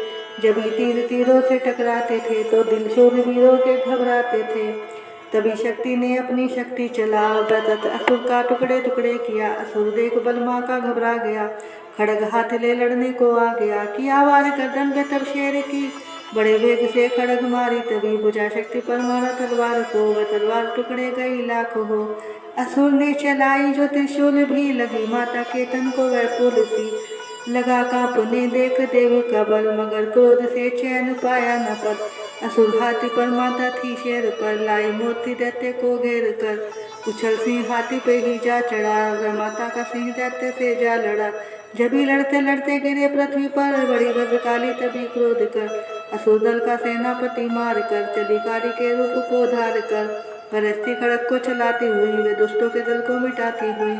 जब ये तीर तीरों से टकराते थे तो दिल शूरवीरों के घबराते थे। तभी शक्ति ने अपनी शक्ति चला, बदत असुर का टुकड़े टुकड़े किया। असुर देख बलमा का घबरा गया, खड़ग हाथ ले लड़ने को आ गया। किया वार गर्दन पे तब शेर की, बड़े वेग से खड़ग मारी तभी। बुझा शक्ति पर मारा तलवार को, वह तलवार टुकड़े गई लाख हो। असुर ने चलाई जो त्रिशूल भी, लगी माता के तन को वह फूल सी। लगा कांपने देख देव का बल, मगर क्रोध से चैन पाया न पल। असुर हाथी पर माता थी शेर पर, लाई मोती दैत्य को घेर कर। उछल सिंह हाथी पे ही जा चढ़ा, वह माता का सिंह दैत्य से जा लड़ा। जब ही लड़ते लड़ते गिरे पृथ्वी पर, बड़ी भद्रकाली तभी क्रोध कर। असुर दल का सेनापति मार कर, चली काली के रूप को धार कर। गरजती खड़ग को चलाती हुई, वे दुष्टों के दल को मिटाती हुई।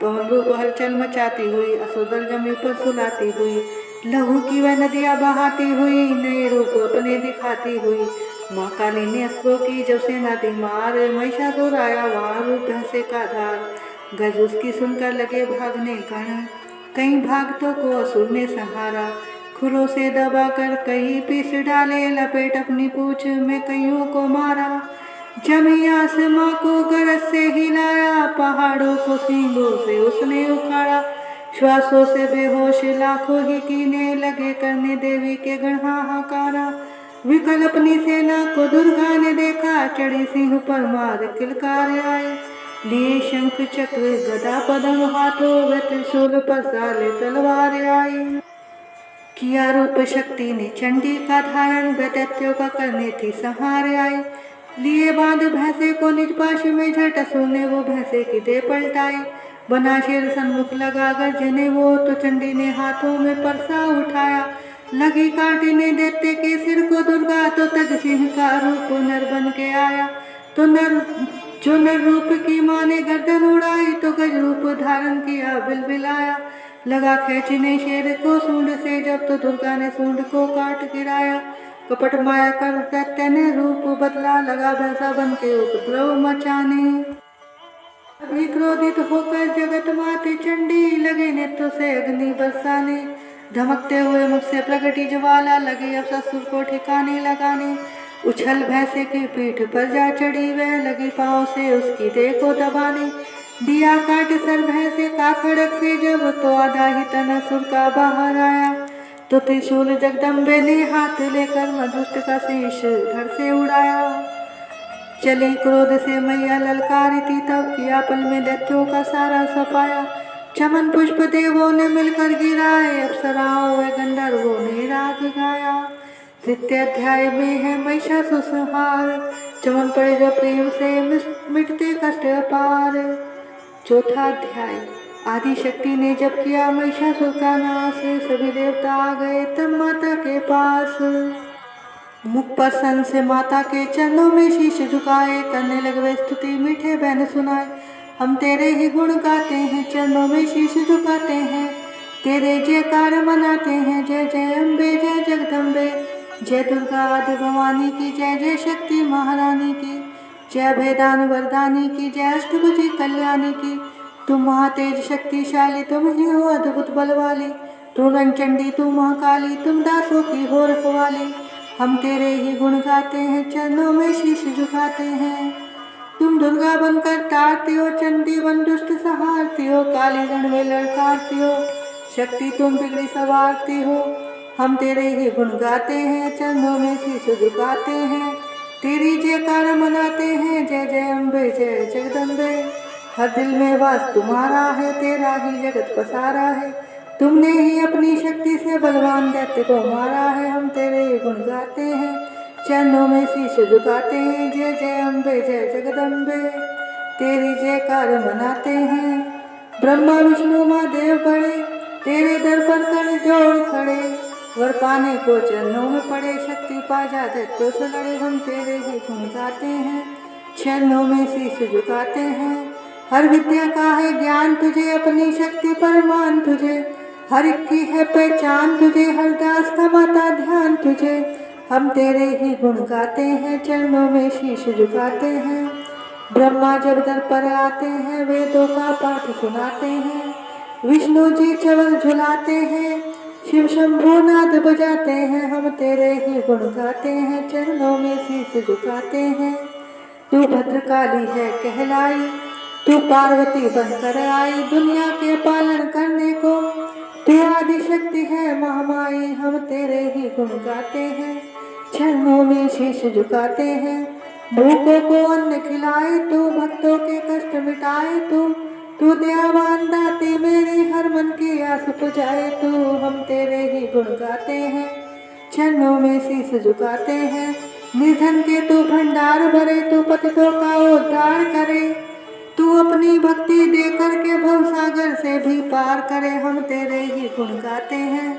पवन रूप हलचल मचाती हुई, असुर दल जमी पर सुलाती हुई। लहू की वह नदियाँ बहाती हुई, नए रूप अपने दिखाती हुई। माँ काली ने असुरों की जब सेना दी मार, महिषासुर आया वहाँ रूप भैंसे का धार। गज उसकी सुनकर लगे भागने गण, कई भागतों को असुर ने सहारा। खुरों से दबाकर कई पीस डाले, लपेट अपनी पूंछ में कईयों को मारा। जमी आसमां को गरज से हिलाया, पहाड़ों को सींगों से उसने उखाड़ा। श्वासों से बेहोश लाखों ही कीने लगे करने देवी के गण हाहाकारा। विकल अपनी सेना को दुर्गा ने देखा, चढ़ी सिंह पर मार किलकार आए। लिए शंख चक्र गदा पद्म हाथों, व त्रिशूल पर साले तलवार आई। किया रूप शक्ति ने चंडी का धारण, वह दैत्यों का करने थी संहार आई। लिए बांध भैंसे को निज पाश में, झट असुर ने वो भैंसे की दे पलटाई। बना शेर सन्मुख लगा गर्जने वो, तो चंडी ने हाथों में परसा उठाया। लगी काटने दैत्य के सिर को दुर्गा, तो तज सिंह का रूप नर बन के आया। तो नर रूप की माँ ने गर्दन उड़ाई, तो गज रूप धारण किया बिलबिलाया। लगा खींचने शेर को सूंड से जब, तो दुर्गा ने सूंड को काट गिराया। कपट माया कर दैत्य ने रूप बदला, लगा भैंसा बन के उपद्रव मचाने। अभी क्रोधित होकर जगत माते चंडी, लगे नेत्रों से अग्नि बरसाने। धमकते हुए मुख से प्रगटी ज्वाला, लगे अब ससुर को ठिकाने लगाने। उछल भैंसे की पीठ पर जा चढ़ी, वह लगी पाँव से उसकी देह को दबाने। दिया काट सर भैंसे का खड़ग से जब, तो आधा ही तन असुर का बाहर आया। तो त्रिशूल जगदम्बे ने हाथ लेकर दुष्ट का शीश धड़ से उड़ाया। चली क्रोध से मैया ललकारी थी तब, किया पल में दैत्यों का सारा सफाया। चमन पुष्प देवों ने मिलकर गिराए, अप्सराओं व गंधर्वों ने राग गाया। तृतीय अध्याय में है महिषासुर संहार, चमन पड़े जो प्रेम से मिटते कष्ट अपार। चौथा अध्याय। आदि शक्ति ने जब किया महिषासुर का नाश, सभी देवता आ गए तब माता के पास। मुख पर सन से माता के चरणों में शीश झुकाए, करने लगे वे स्तुति मीठे बैन सुनाए। हम तेरे ही गुण गाते हैं, चरणों में शीश झुकाते हैं। तेरे जयकार मनाते हैं, जय जय अम्बे जय जगदम्बे। जय दुर्गा आदि भवानी की जय, जय शक्ति महारानी की जय, भेदान वरदानी की जय, अष्टभुजी कल्याणी की। तुम महातेज शक्तिशाली, तुम ही हो अद्भुत बलवाली। तुम रंगचंडी तुम महाकाली, तुम दासों की हो रखवाली। हम तेरे ही गुण गाते हैं, चरणों में शीश झुकाते हैं। तुम दुर्गा बनकर तारती हो, चंडी बन दुष्ट सहारती हो। काली रण में लड़कारती हो, शक्ति तुम बिगड़ी सवारती हो। हम तेरे ही गुण गाते हैं, चरणों में शीश झुकाते हैं। तेरी जयकार मनाते हैं, जय जय अम्बे जय जगदम्बे। हर दिल में वास तुम्हारा है, तेरा ही जगत पसारा है। तुमने ही अपनी शक्ति से बलवान दैत्य को मारा है। हम तेरे गुण गाते हैं, चरणों में शीश झुकाते हैं। जय जय अम्बे जय जगदम्बे, तेरी जयकार मनाते हैं। ब्रह्मा विष्णु महादेव बड़े, तेरे दर पर कर जोड़ खड़े। वर पाने को चरणों में पड़े, शक्ति पा जा दैत्यों से लड़े। हम तेरे ही गुण गाते हैं, चरणों में शीश झुकाते हैं। हर विद्या का है ज्ञान तुझे, अपनी शक्ति पर मान तुझे। हर एक की है पहचान तुझे, हर दास का माता ध्यान तुझे। हम तेरे ही गुण गाते हैं, चरणों में शीश झुकाते हैं। ब्रह्मा जब दर पर आते हैं, वेदों का पाठ सुनाते हैं। विष्णु जी चवर झुलाते हैं, शिव शंभु नाद बजाते हैं, हम तेरे ही गुण गाते हैं, चरणों में शीश झुकाते हैं। तू भद्रकाली है कहलाई, तू पार्वती बनकर आई, दुनिया के पालन करने को तू आदि शक्ति है महामाई, हम तेरे ही गुण गाते हैं, चरणों में शीश झुकाते हैं। भूखों को अन्न खिलाए तू, भक्तों के कष्ट मिटाए तू दयावान दाते मेरे हर मन की आस पुजाए तू, हम तेरे ही गुण गाते हैं, चरणों में शीश झुकाते हैं। निधन के तू भंडार भरे, तू पतितों का उद्धार करे, तू अपनी भक्ति दे करके भवसागर से भी पार करे, हम तेरे ही गुण गाते हैं,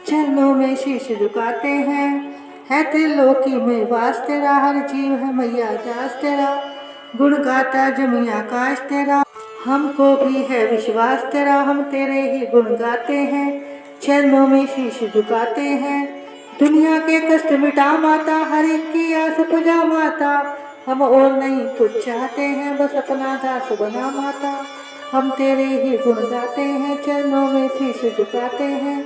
चरणों में शीश झुकाते हैं। है त्रिलोकी में वास तेरा, हर जीव है मैया दास तेरा, गुण गाता जमी आकाश तेरा, हमको भी है विश्वास तेरा, हम तेरे ही गुण गाते हैं, चरणों में शीश झुकाते हैं। दुनिया के कष्ट मिटा माता, हर एक की आस पुजा माता, हम और नहीं कुछ चाहते हैं, बस अपना दास बना माता, हम तेरे ही गुण गाते हैं, चरणों में शीश झुकाते हैं।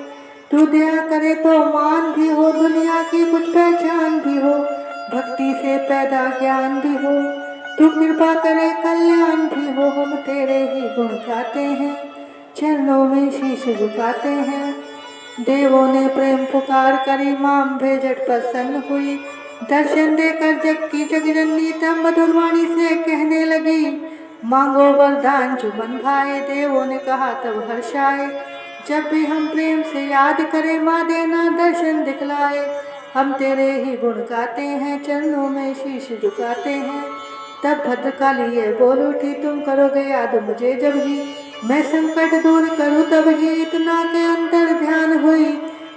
तू दया करे तो मान भी हो, दुनिया की कुछ पहचान भी हो, भक्ति से पैदा ज्ञान भी हो, तू कृपा करे कल्याण भी हो, हम तेरे ही गुण गाते हैं, चरणों में शीश झुकाते हैं। देवों ने प्रेम पुकार करी, मां भेजट प्रसन्न हुई, दर्शन देकर जग की जगजननी तब मधुर वाणी से कहने लगी, मांगो वरदान जो मन भाए, देवों ने कहा तब हर्षाए, जब भी हम प्रेम से याद करें माँ देना दर्शन दिखलाए, हम तेरे ही गुण गाते हैं, चरणों में शीश झुकाते हैं। तब भद्रकाली ये बोल उठी, तुम करोगे याद मुझे जब ही, मैं संकट दूर करूं तब ही, इतना के अंदर ध्यान हुई,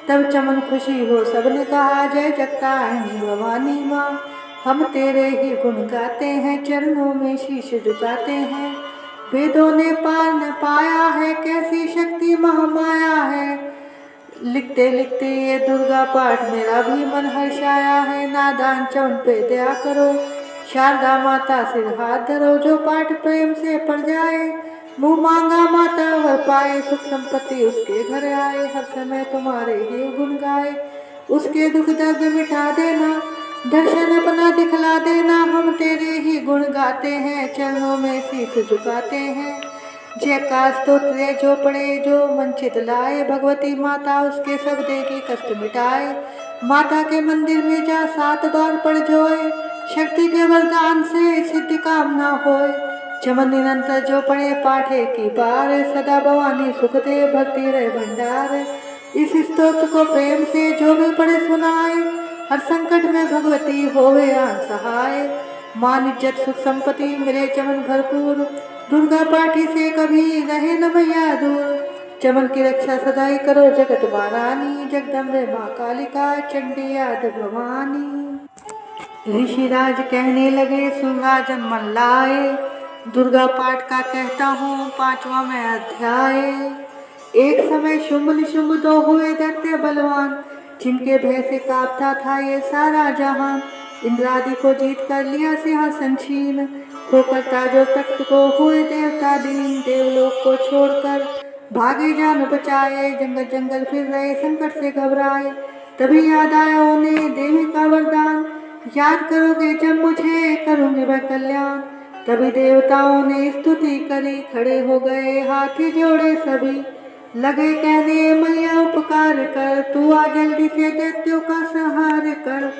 तब चमन खुशी हो सबने कहा, जय जगतारिणी भवानी माँ, हम तेरे ही गुण गाते हैं, चरणों में शीश झुकाते हैं। वेदों ने पार न पाया है, कैसी शक्ति महामाया है, लिखते लिखते ये दुर्गा पाठ मेरा भी मन हर्षाया है, नादान चवन पे दया करो, शारदा माता सिर हाथ धरो, जो पाठ प्रेम से पढ़ जाए, मुँह मांगा माता वर पाए, सुख संपत्ति उसके घर आए, हर समय तुम्हारे ही गुण गाए, उसके दुख दर्द मिटा देना, दर्शन अपना दिखला देना, हम तेरे ही गुण गाते हैं, चरणों में शीश झुकाते हैं। जयकार स्तोत्र जो पढ़े, जो मन चित लाए, भगवती माता उसके सब देगी कष्ट मिटाए, माता के मंदिर में जा 7 बार पढ़ जोए, शक्ति के वरदान से सिद्धि कामना होए, चमन निरंतर जो पढ़े पाठे की बार, सदा भवानी सुख दे भक्ति रहे भंडार, इस स्तोत्र को प्रेम से जो भी पढ़े सुनाए, हर संकट में भगवती होवे आन सहाय, मान इज्जत सुख संपत्ति मिले चमन भरपूर, दुर्गा पाठी से कभी रहे न मैया दूर, चमन की रक्षा सदाई करो जगत महारानी, जगदम्बे माँ कालिका चंडी आदि भवानी। ऋषिराज कहने लगे सुन राजन मन लाए, दुर्गा पाठ का कहता हूँ 5वां मैं अध्याय। एक समय शुंभ निशुंभ 2 हुए दैत्य बलवान, जिनके भय से कांपता था ये सारा जहान, इंद्रादि को जीत कर लिया सिंहासन छीन, खोकर ताजो तख्त को हुए देवता दीन, देवलोक को छोड़कर भागे जान बचाए, जंगल जंगल फिर रहे संकट से घबराए, तभी याद आया उन्हें देवी का वरदान, याद करोगे जब मुझे करूँगी मैं कल्याण, तभी देवताओं ने स्तुति करी, खड़े हो गए हाथ जोड़े सभी, लगे कहने मैया उपकार कर, तू आ जल्दी से दैत्यों का संहार कर।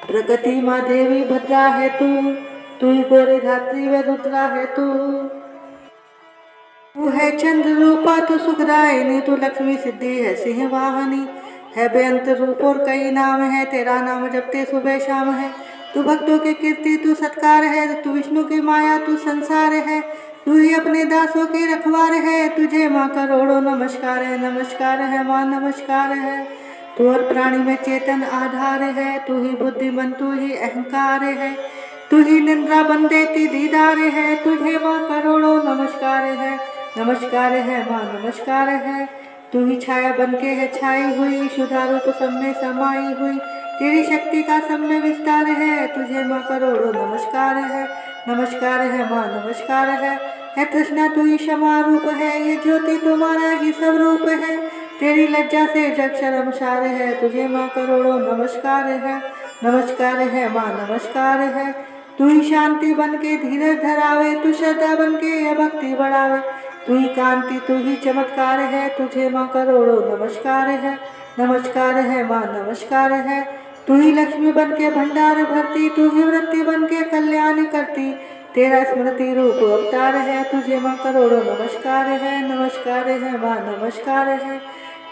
प्रगति माँ देवी भद्रा है तू ही गोरे धात्री व रुद्रा है तू है चंद्र रूपा तू सुखदायिनी, तू लक्ष्मी सिद्धि है सिंह वाहनी, है बेअंत रूप और कई नाम है, तेरा नाम जपते सुबह शाम है, तू भक्तों की कीर्ति तू सत्कार है, तू विष्णु की माया तू संसार है, तू ही अपने दासों की रखवार है, तुझे माँ करोड़ों नमस्कार है माँ नमस्कार है, तू हर प्राणी में चेतन आधार है, तू ही बुद्धिमान तू ही अहंकार है, तू ही निंद्रा बन देती दीदार है, तुझे माँ करोड़ों नमस्कार है माँ नमस्कार है, तू ही छाया बन के है छाई हुई, शुद्धा रूप सब में समाई हुई, तेरी शक्ति का सब में विस्तार है, तुझे माँ करोड़ों नमस्कार है माँ नमस्कार है, है तृष्णा तू ही क्षमा रूप है, ये ज्योति तुम्हारा ही सब रूप है। तेरी लज्जा से जग शर्मसार है, तुझे माँ करोड़ों नमस्कार है। नमस्कार है माँ नमस्कार है। तू ही शांति बन के धीरज धरावे, तू श्रद्धा बन के यह भक्ति बढ़ावे। तू ही कांति तू ही चमत्कार है, तुझे माँ करोड़ों नमस्कार है। नमस्कार है माँ नमस्कार है। तू ही लक्ष्मी बन के भंडार भरती, तू ही वृत्ति बन के कल्याण करती। तेरा स्मृति रूप अवतार है, तुझे माँ करोड़ों नमस्कार है। नमस्कार है माँ नमस्कार है।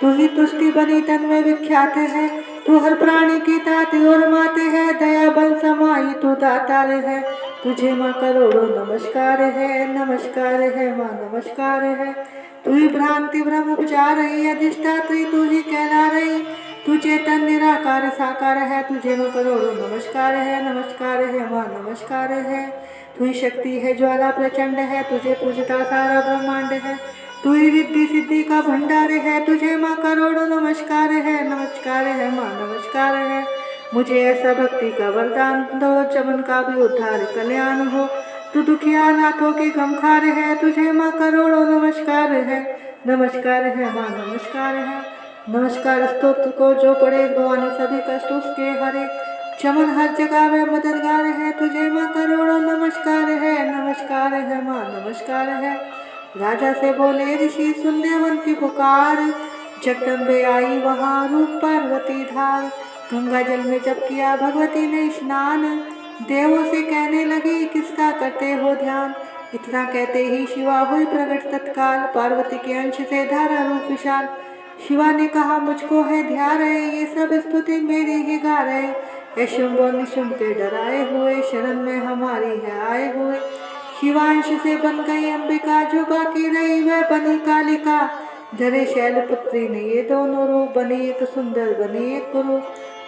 तू ही तुष्टि बनी तन में विख्यात है, तू हर प्राणी की ताति और माते है। दया बल समाई तू दातार है, तुझे माँ करोड़ों नमस्कार है। नमस्कार है माँ नमस्कार है। तू ही भ्रांति भ्रम उपजा रही, अधिष्ठात्री तू ही कहला रही। तू चेतन निराकार साकार है, तुझे माँ करोड़ों नमस्कार है। नमस्कार है माँ नमस्कार है। तू ही शक्ति है ज्वाला प्रचंड है, तुझे पूजता सारा ब्रह्मांड है। तू ही रिद्धि सिद्धि का भंडार है, तुझे माँ करोड़ों नमस्कार है। नमस्कार है माँ नमस्कार है। मुझे ऐसा भक्ति का वरदान दो, चमन का भी उद्धार कल्याण हो। तू दुखिया नाथों की गमखार है, तुझे माँ करोड़ों नमस्कार है। नमस्कार है माँ नमस्कार है। नमस्कार स्तोत्र को जो पढ़े, भवानी सभी कष्ट उसके हरे। चमन हर जगह वे मददगार है, तुझे माँ करोड़ों नमस्कार है। नमस्कार है माँ नमस्कार है। राजा से बोले ऋषि सुन देवन की पुकार, जगदम्बे आई वहाँ रूप पार्वती धार। गंगा जल में जब किया भगवती ने स्नान, देवों से कहने लगी किसका करते हो ध्यान। इतना कहते ही शिवा हुई प्रकट तत्काल, पार्वती के अंश से धारा रूप विशाल। शिवा ने कहा मुझको है ध्यान है, ये सब स्तुति मेरी ही गा रहे। हे शुंभ और निशुंभ के डराए हुए, शरण में हमारी है आए हुए। शिवांश से बन गई अंबिका, जो बाकी रही वह बनी कालिका। धरे शैलपुत्री ने ये दोनों रूप, बनी एक सुंदर बनी एक कुरु।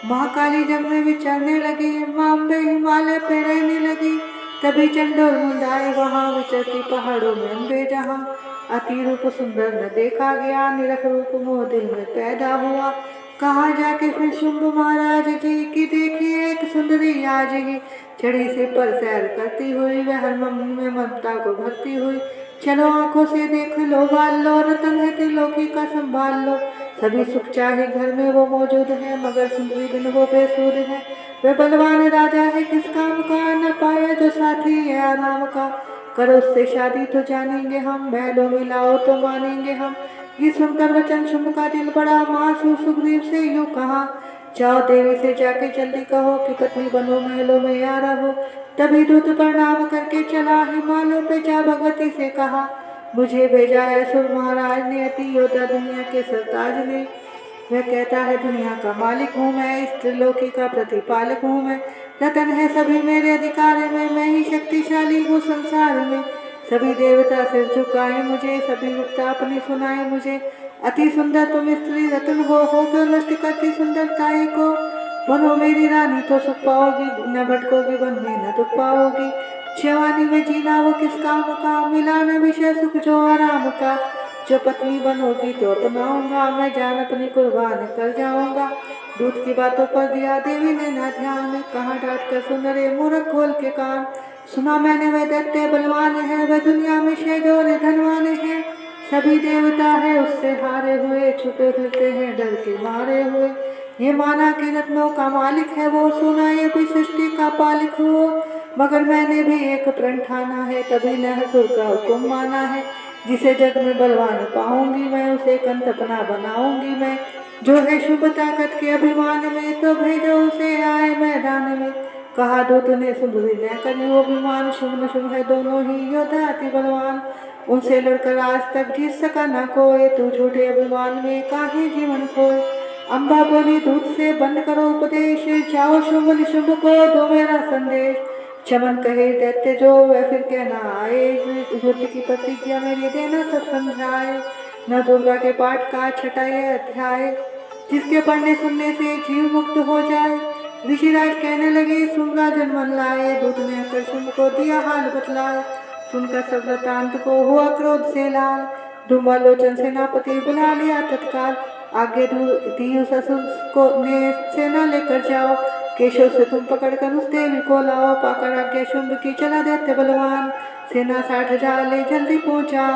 महाकाली जग में विचरने लगी, माँ अम्बे हिमालय पे रहने लगी। तभी चंडोल मुंड आए वहाँ, विचरती पहाड़ों में अम्बे जहाँ। अति रूप सुंदर न देखा गया, निरख रूप मोह दिल में पैदा हुआ। कहा जाके फिर शुंभ महाराज जी की, देखिए एक सुंदरी आज ही। चढ़ी से पर सैर करती हुई, वह हर मन में ममता को भरती हुई। चलो आंखों से देख लो बाल लो, रतन है त्रिलोकी का संभाल लो। सभी सुख चाहे घर में वो मौजूद है, मगर सुंदरी बिन वो बेसुध है। वह बलवान राजा है किस काम का, न पाया जो साथी है आराम का। करो उससे शादी तो जानेंगे हम, महलों में लाओ तो मानेंगे हम। ये सुनकर वचन शुंभ का दिल बड़ा, मासूम सुग्रीव से यूं कहा। जाओ देवी से जाके जल्दी कहो कि पत्नी बनो महलों में आ रहो। तभी दूत प्रणाम करके चला, हिमालयों पे जा भगवती से कहा। मुझे भेजा है सुर महाराज ने, अति योद्धा दुनिया के सरताज ने। वह कहता है दुनिया का मालिक हूँ मैं, इस त्रिलोकी का प्रतिपालक हूँ मैं। रतन है सभी मेरे अधिकार में, मैं ही शक्तिशाली हूँ संसार में। सभी देवता सिर झुकाए मुझे, सभी गुप्ता अपनी सुनाए मुझे। अति सुंदर तुम स्त्री रतन हो क्यों नष्ट करती सुंदरताई को। बनो मेरी रानी तो सुख पाओगी, न भटकोगी वन में न दुख पाओगी। जवानी में जीना वो किस काम का, मिला न विषय सुख जो आराम का। जो पत्नी बनोगी तो अपनाऊंगा, मैं जान अपनी कुर्बान कर जाऊंगा। दूध की बातों पर दिया देवी ने ना ध्यान, कहाँ डांट कर सुन रे मूर्ख खोल के कान। सुना मैंने वह दैत्य बलवान है, वह दुनिया में शेजोर धनवान है। सभी देवता है उससे हारे हुए, छुपे फिरते हैं डर के मारे हुए। ये माना कि रत्नों का मालिक है वो, सुना ये भी सृष्टि का पालिक हो। मगर मैंने भी एक प्रण ठाना है, तभी नहसुर का हुक्म माना है। जिसे जग में बलवान पाऊंगी मैं, उसे कंठ अपना बनाऊंगी मैं। जो है शुभ ताकत के अभिमान में, तो भेजो उसे आए मैदान में। कहा दूत ने सुंदरी ने करी वो अभिमान, शुभ न शुभ है दोनों ही योद्धा अति बलवान। उनसे लड़कर आज तक जीत सका न कोई, तू झूठे अभिमान में काहे जीवन खोए। अम्बा बोली दूत से बंद करो उपदेश, जाओ शुभ निशुभ को दो मेरा संदेश। चमन कहे दैत्य जो वह फिर कहना आए, युद्ध की प्रतिज्ञा मेरी देना सब समझाए। न दुर्गा के पाठ का छठा यह अध्याय, जिसके पढ़ने सुनने से जीव मुक्त हो जाए। ऋषिराज कहने लगे सुन राजन मन लाए, दूत ने आकर शुंभ को दिया हाल बतलाए। सुनकर सब वृतांत को हुआ क्रोध से लाल, धूमालोचन सेनापति बुला लिया तत्काल। आगे दी उस असुर को ने सेना लेकर जाओ, केशव से तुम पकड़कर उस देवी को लाओ। पाकर आज्ञा शुंभ की चला दैत्य बलवान, सेना 60,000 ले जल्दी पहुंचा।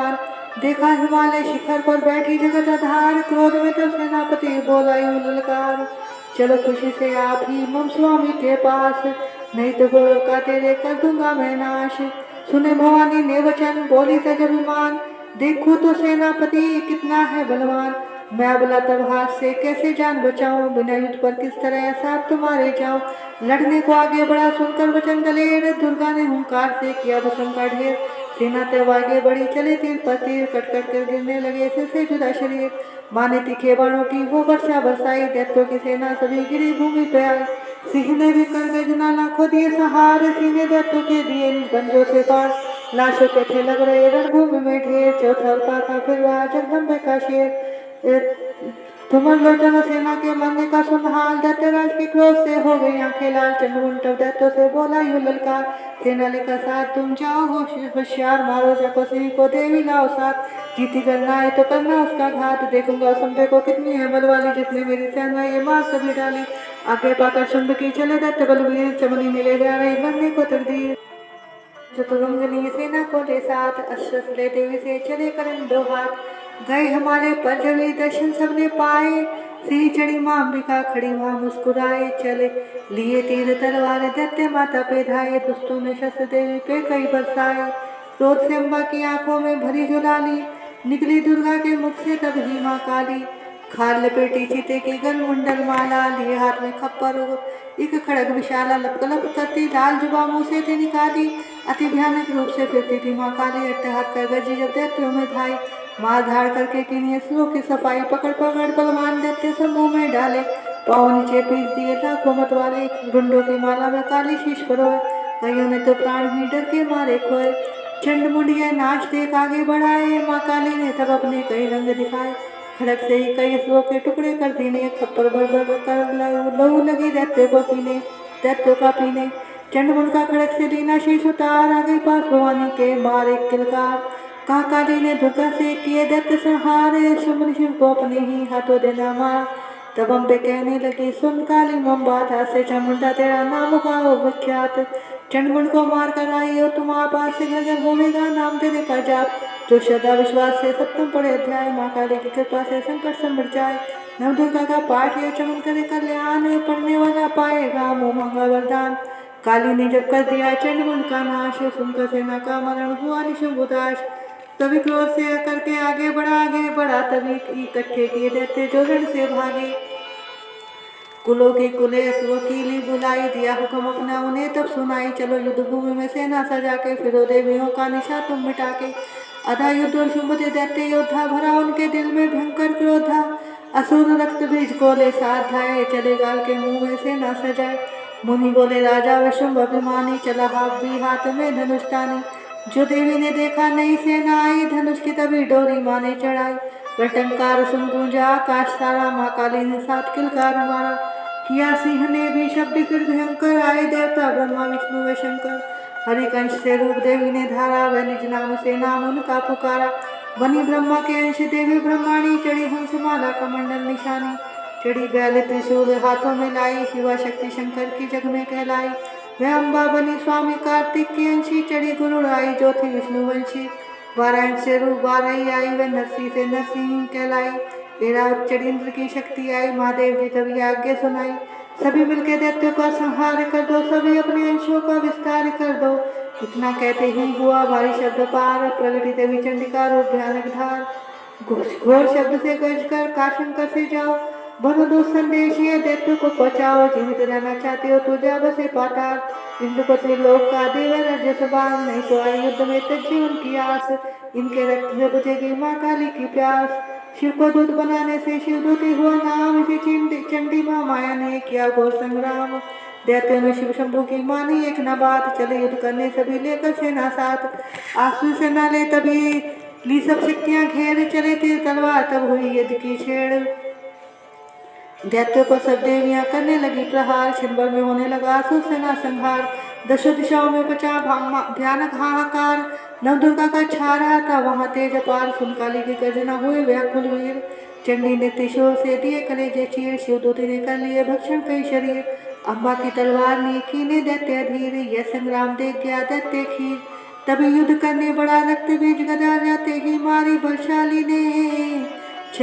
देखा हिमालय शिखर पर बैठी जगत आधार, क्रोध में तब सेनापति बोला यूं ललकार, चलो खुशी से आप ही मम स्वामी के पास, नहीं तो गौरव का तेरे कर दूंगा मैं नाश। सुने भवानी ने वचन बोली तज अभिमान, देखो तो सेनापति कितना है बलवान। मैं बोला तब हाथ से कैसे जान बचाऊं, बिना युद्ध पर किस तरह साथ तुम्हारे जाऊं। लड़ने को आगे बढ़ा सुनकर वचन दलेर, दुर्गा ने हुंकार से किया भस्म का ढेर। सेना तब आगे बढ़ी चले तीर पर तीर, कट कट कर गिरने लगे सिर से जुदा शरीर। माने तीखे बाणों की वो वर्षा बरसाई, दैत्यों की सेना सभी गिरी भूमि पे आई। सिंह ने भी कर गजना लाखों दिए सहार, सीने दैत्यों के दिए गंजों से पार। लाशों के थे लग रहे रणभूमि में ढेर, चौथा था फिर रहा जगदम्बे का शेर। तुमर लोचन सेना के मरने का सुन हाल, दैत्यराज के क्रोध से हो गई आंखें लाल। चंद्रमुंड दैत्यों से बोला यूं ललकार, सेना लेकर साथ तुम जाओ होशियार, मारो जाको सिंह को देवी लाओ साथ। जीती करना है तो करना उसका घात, देखूंगा शुंभ को कितनी है बलवाली, जिसने मेरी सेना ये मार सभी डाली। आगे पाकर शुंभ की चले दैत्य बलवीर, चमनी मिले जा रही मरने को तकदीर। चतुरंगनी सेना को ले साथ, अस्त्र ले देवी से चले करन दो हाथ। गए हमारे पर जब दर्शन सबने पाए, सिंह चढ़ी मां अंबिका खड़ी वहां मुस्कुराए। चले लिए तीर तलवार दैत्य माता पे धाये, दुष्टों ने शस्त्र देवी पे कई बरसाए। क्रोध से अम्बा की आंखों में भरी जुलाली, निकली दुर्गा के मुख से तब ही मां काली। खाल लपेटी चीते की गल मुंडल माला, लिए हाथ में खप्पर एक खड़ग विशाला, लपकलप करती लाल जुबा मुंह से थी निकाली। अति भयानक रूप से फिरती थी मां काली, अट्टहास कर गजी जब दैत्यों में धाई। मार धाड़ करके किन्हीं असुरों की सफाई, पकड़ पकड़ बलवान दैत्य सब मुंह में डाले। पाँव नीचे पीस दिए लाखों मत वाले, ढूंढों की माला में काली शीश परोए। कईयों ने तो प्राण ही डर के मारे खोए। चंड मुंडिया नाच देख आगे बढ़ाए, माँ काली ने तब अपने कई रंग दिखाए। खड़क से ही कई असुरों के टुकड़े कर दीने, खप्पर भर भर कर लहू लगी दैत्यों को पीने, दैत्यों का पीने। चंडमुंड का खड़क से लीना शीश उतार, आ गई पास भवानी के मार एक किलकार। कहा काली ने दुर्गा से किए दैत्य संहार, शुंभ शिव को अपने ही हाथों देना मार। तब अम्बे कहने लगी सुन काली मम बात, से चंडमुंडा तेरा नाम का हो विख्यात। चंडमुंड को मार कर आई हो तुम आपात, से घर घर होवेगा नाम तेरे का जाप। जो श्रद्धा विश्वास से सप्तम पढ़े अध्याय, माँ काली की कृपा से संकट समझ जाए। नव दुर्गा का पाठ या चमन करे कल्याण, पढ़ने वाला पाएगा मुँह मांगा वरदान। काली ने जब कर दिया चंडमुंड का नाश, सुनकर सेना का मरण हुआ निशुंभ उदास। तभी क्रोध से करके आगे बढ़ा तभी इकट्ठे किए दैत्य जो रण से भागे। कुलों के कुले वकीली बुलाई, दिया हुक्म अपना उन्हें तब सुनाई। चलो युद्ध भूमि में सेना सजा के, फिरो देवियों का निशा तुम मिटा के। अधा युद्ध और शुंभ दैत्य योद्धा, भरा उनके दिल में भयंकर क्रोधा। असुर रक्त बीज को ले साथ धाये, चले गाल के मुंह में सेना सजाए। मुनि बोले राजा व शुंभ अभिमानी, चला हाथ भी हाथ में धनुष तानी। जो देवी ने देखा नई सेना आई, धनुष की तभी डोरी माने चढ़ाई। वटंकार सुन गूंजा आकाश सारा, माँ काली ने साथ किलकार मारा। किया सिंह ने भी शब्द फिर भयंकर, आए देवता ब्रह्मा विष्णु व शंकर। हरिकंश से रूप देवी ने धारा, वह निज नाम से नाम उनका पुकारा। बनी ब्रह्मा के अंश देवी ब्रह्माणी, चढ़ी हंस माला कमंडल निशानी। चढ़ी बैल त्रिशूल हाथों में लाई, शिवा शक्ति शंकर की जग में कहलाई। वह अम्बा बनी स्वामी कार्तिक की अंशी, चढ़ी गुरु आई जो थी विष्णु वंशी। 12 से रूप 12 आई, वह नरसी से नरसिंह कहलाई। 13 चढ़ी इंद्र की शक्ति आई, महादेव की तभी आज्ञा सुनाई। सभी मिलके दैत्यों का संहार कर दो, सभी अपने अंशों का विस्तार कर दो। इतना कहते ही हुआ भारी शब्द पार, प्रगति देवी चंडिका रूप भयानक धार। घोर शब्द से गर्ज कर काशंकर से जाओ, बनो दो संदेश ये दैत्यों को पहुँचाओ। जीवित रहना चाहते हो तो जा बसे पाताल, इंद्र को त्रिलोक का देव राज्य सवाल। नहीं तो आए युद्ध में तक जीवन की आस, इनके रक्त से बुझेगी माँ काली की प्यास। शिव को दूत बनाने से शिवदूती हुआ नाम, इसी चंडी माँ माया ने किया घोर संग्राम। दैत्यों ने शिव शंभु की मानी एक न बात, चले युद्ध करने सभी लेकर सेना साथ। आंसू से न ले तभी ली सब शक्तियां घेर, चले तीर तलवार तब हुई युद्ध की छेड़। दैत्यों पर सब देवियां करने लगी प्रहार, क्षण भर में होने लगा असुर सेना संहार। दशों दिशाओं में बचा भयानक हाहाकार, नव दुर्गा का छा रहा था वहां तेज अपार। सुन काली की गर्जना हुए व्याकुल वीर, चंडी ने त्रिशूल से दिए कलेजे चीर। शिवदूती ने कर लिए भक्षण कई शरीर, अम्बा की तलवार ने कीने दैत्य धीर। यह संग्राम देख गया दैत्य खीर, तभी युद्ध करने बड़ा रक्त बीज गदा जाते ही मारी बलशाली ने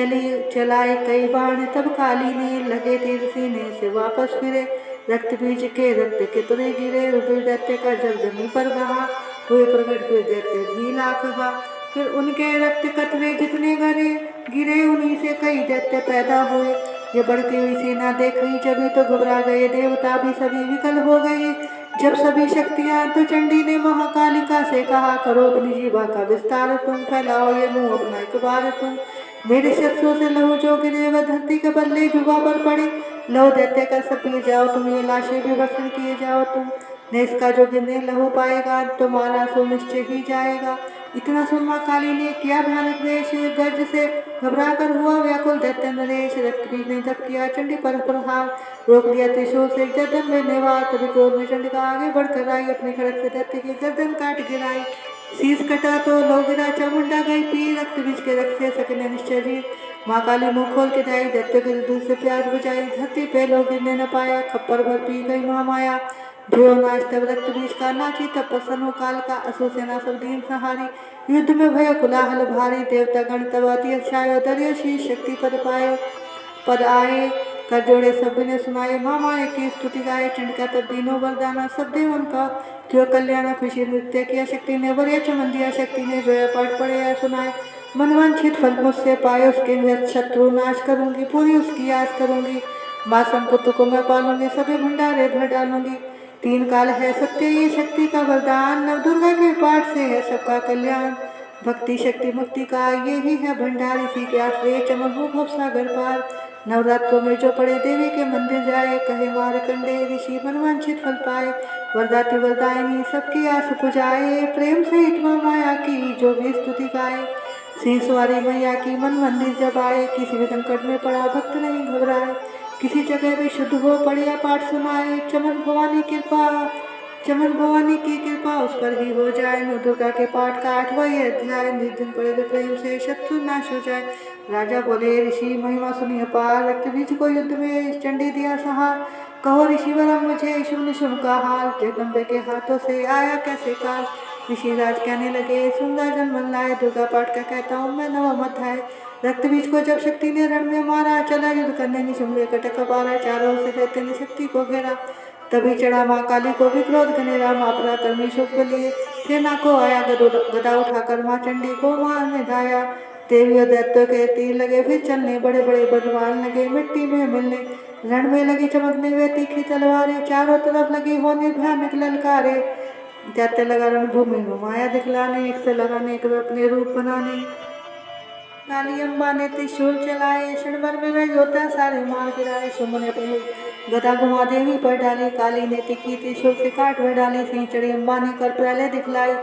चलाए कई बाण तब काली ने लगे तीर सीने से वापस फिरे रक्त बीज के रक्त कितने गिरे रुधिर दैत्य का जब जमीन पर बहा हुए प्रकट फिर दैत्य भी लाख बहा फिर उनके रक्त कतरे जितने गिरे उन्हीं से कई दैत्य पैदा हुए। ये बढ़ती हुई सेना देखी जभी तो घबरा गए देवता भी सभी विकल हो गए। जब सभी शक्तियां तो चंडी ने महाकालिका से कहा करो अपनी जीवा का विस्तार तुम फैलाओ ये मुंह अपना एक बार तुम मेरे शस्त्रों से लहू जो गिरे वह धरती के बदले जुबा पर पड़े लहू दैत्य का सब पी जाओ तुम ये लाशें भी भक्षण किए जाओ तुम ने इसका जो गिरने लहू पाएगा तुम्हारा सो निश्चय ही जाएगा। इतना सुन मां काली ने किया भयानक देश गर्ज से घबरा कर हुआ व्याकुल दैत्य नरेश रक्तबीज ने जब किया चंडी पर प्रहार रोक लिया त्रिशूल से गर्दन में नेवार तभी क्रोध में चंडिका आगे बढ़कर आई अपने खड़क से दैत्य की गर्दन काट गिराई शीश कटा तो लो गिरा चामुंडा गई पी रक्तबीज के रक्त से सकने निश्चय जी मां काली मुंह खोल के जाई दैत्य के दूध से प्यास बुझाई धरती पे लो गिरने न पाया खप्पर भर पी गई महामाया भयो नाश तब रक्त बीज का नाची तब प्रसन्न काल का असुर सेना सब दीन सहारी युद्ध में भयो कुलाहल भारी देवता गण तब अति अच्छायो दरियो शीश शक्ति पद आए कर जोड़े सब ने सुनाए मामाए की स्तुति गाए चंडिका तब दीनों वरदाना सब देवन का क्यों कल्याण खुशी नृत्य किया शक्ति ने वरिय चमन दिया शक्ति ने जोया पाठ पढ़े या सुनाए मनवांछित फल मुझसे पाए उसके शत्रु नाश करूंगी पूरी उसकी आस करूंगी माँ संपुत्र को मैं पालूंगी सभी भंडारे भर डालूंगी तीन काल है सत्य ये शक्ति का वरदान नव दुर्गा के पाठ से है सबका कल्याण भक्ति शक्ति मुक्ति का यही है भंडार इसी के आश्रय चमन हो भव सागर पार नवरात्रों में जो पड़े देवी के मंदिर जाए कहे मार कंडे ऋषि मनवांछित फल पाए वरदाती वरदायिनी सबकी आस पुजाए प्रेम से इतमा माया की जो भी स्तुति गाए सिंह सवारी मैया की मन मंदिर जब आए किसी भी संकट में पड़ा भक्त नहीं घबराए किसी जगह भी शुद्ध हो पढ़िया पाठ सुनाए चमन भवानी की कृपा उस पर ही हो जाए नव दुर्गा के पाठ का 8वां अध्याय निर्धन पड़े तो प्रेम से शत्रु नाश हो जाए। राजा बोले ऋषि महिमा सुनिए पार रक्त बीज को युद्ध में चंडी दिया सहार कहो ऋषि वरम मुझे शुभ शुभ का हाल जगदम्बे के हाथों से आया कैसे काल ऋषि राज कहने लगे सुंदर जन्म लाए दुर्गा पाठ का कहता हूँ मैं नवम अध्याय रक्त बीज को जब शक्ति ने रण में मारा चला युद्ध करने निशुम्भ कटक पारा चारों से दैत्य ने शक्ति को घेरा तभी चढ़ा माँ काली को भी क्रोध गनेरा माँ पराक्रमी शुभ लिए सेना को आया गदा उठाकर माँ चंडी को मारने धाया देवी और दैत्यों के तीर लगे फिर चलने बड़े बड़े बलवान लगे मिट्टी में मिलने रण में लगी चमकने वे तीखी तलवारें चारों तरफ लगी होने भयानक ललकारे दैत्य लगा रणभूमि में माया दिखलाने एक से लगाने एक अपने रूप बनाने काली अम्बा ने त्रिशूल चलाए क्षण भर में वह योद्धा सारे मार गिराए शुंभ ने अपनी गदा घुमा देवी पर डाली काली ने तिखी त्रिशूल से काट भर डाली सिंह चढ़ी अम्बा ने कर प्रलय दिखलाई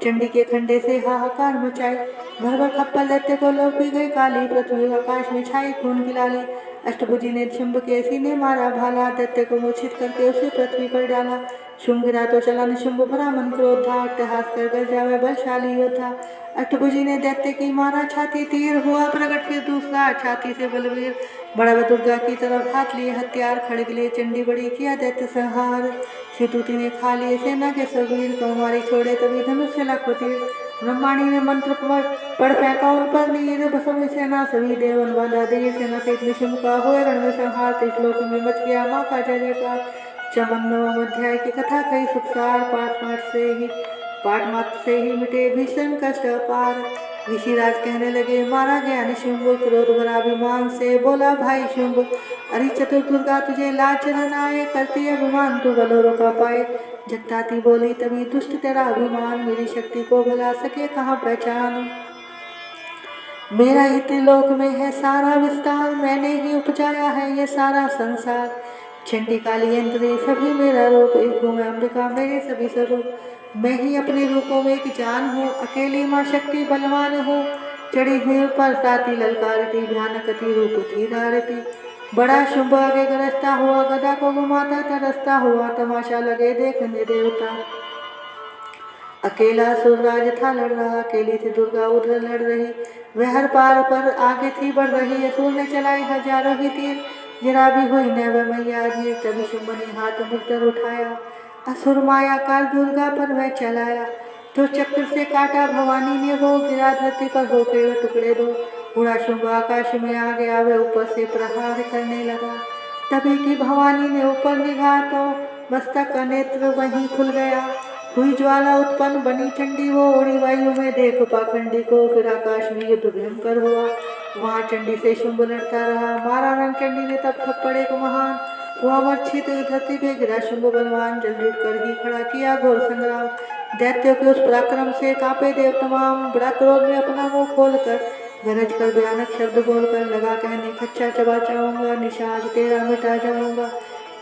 चंडी के खंडे से हाहाकार मचाई घर भर खप्पल दैत्य को लौटी गई काली पृथ्वी आकाश में छाई खून की लाली अष्टभुजी ने शुंभ के सीने मारा भाला दैत्य को मूर्छित करके उसे पृथ्वी पर डाला शुंभ गिरा तो चला निशुंभ भरा मन क्रोधा अट्टहास कर गर जावे बलशाली योद्धा अष्टभुजी ने दैत्य की मारा छाती तीर हुआ प्रकट फिर दूसरा छाती से बलवीर बड़ा दुर्गा की तरफ हाथ लिए हथियार खड़ग लिए चंडी बड़ी किया दैत्य संहार शितुति ने खा लिए सेना के सबीर कौमारी छोड़े तभी धनुष से लाखों तीर ब्रह्माणी ने मंत्र पढ़ फेंका उन पर नीर बसवी सेना सभी देवन बांधा दी सेना से निशुंभ का हुए रण में संहार त्रिश्लोक में मच गया माँ का जय जयकार चमन नवम अध्याय की कथा कही सुखसार पाठ मात्र से ही मिटे भीषण कष्ट अपार ऋषिराज कहने लगे मारा गया निशुंभ क्रोध भरा अभिमान से बोला भाई शुंभ अरे चतुर्दुर्गा तुझे लाज चरण आए करती अभिमान तू बलोरों का पाए जगताती बोली तभी दुष्ट तेरा अभिमान मेरी शक्ति को भुला सके कहाँ पहचान मेरा ही त्रिलोक में है सारा विस्तार मैंने ही उपजाया है ये सारा संसार चंडी काली यंत्री सभी मेरा रूप एक हूँ मैं अम्बिका मेरे सभी स्वरूप मैं ही अपने रूपों में एक जान हूँ अकेली माँ शक्ति बलवान हूँ चढ़ी हुई पर साथी ललकारती भयानकती रूप थी धारती बड़ा शुंभ आगे गरजता हुआ गदा को घुमाता तरसता हुआ तमाशा लगे देखने देवता अकेला सूरराज था लड़ रहा अकेली थी दुर्गा उधर लड़ रही वह हर पार पर आगे थी बढ़ रही असुर ने चलाई हजारों ही तीर जरा भी हुई न वह मैया धीर तभी शुंभ ने हाथ मुक्तर उठाया असुर माया काल दुर्गा पर वह चलाया तो चक्र से काटा भवानी ने वो, गिरा धरती पर हो गए टुकड़े दो। उड़ा शुंभ आकाश में आ गया, वे ऊपर से प्रहार करने लगा। तभी की भवानी ने ऊपर निगाह तो मस्तक का नेत्र वहीं खुल गया। हुई ज्वाला उत्पन्न बनी चंडी, वो उड़ी वायु में देख पाखंडी को। फिर आकाश में युद्ध भयंकर हुआ, वहां चंडी से शुंभ लड़ता रहा। मारा रण चंडी ने तब थप्पड़ एक महान, हुआ मूर्छित धरती पे गिरा शुंभ बलवान। जल जुट कर ही खड़ा किया घोर संग्राम, दैत्यों के उस पराक्रम से कांपे देव तमाम। बड़ा क्रोध में अपना मुंह खोलकर, गरज कर भयानक शब्द बोलकर लगा कहने, खच्चा चबा चाहूंगा, निशाज तेरा मिटा जाऊंगा।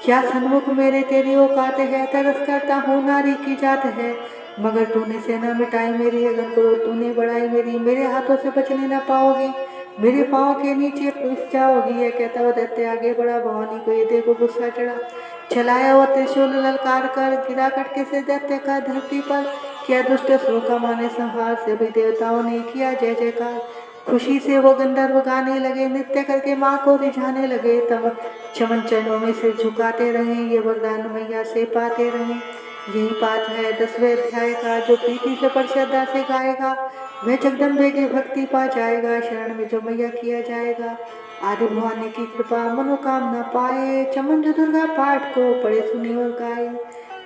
क्या सन्मुख मेरे तेरी औकात है, तरस करता हूँ नारी की जात है। मगर तूने सेना मिटाई मेरी, अगर करो तूने बढ़ाई मेरी। मेरे हाथों से बचने न पाओगी, मेरे पाँव के नीचे पिस जाओगी। यह कहता हुआ दैत्य आगे बढ़ा, भवानी को ये देखो गुस्सा चढ़ा। चलाया वो त्रिशूल ललकार कर, गिरा कटके से दैत्य का धरती पर। किया दुष्ट असुरों का माने संहार, सभी देवताओं ने किया जय जयकार। खुशी से वो गंधर्व गाने लगे, नृत्य करके माँ को रिझाने लगे। तब चमन चरणों में सिर झुकाते रहे, ये वरदान मैया से पाते रहे। यही पाठ है 10वें अध्याय का, जो प्रीति से पर श्रद्धा से गाएगा वह जगदम्बे की भक्ति पा जाएगा। शरण में जो मैया किया जाएगा, आदि भवानी की कृपा मनोकामना पाए। चमन जो दुर्गा पाठ को पढ़े सुने और गाए,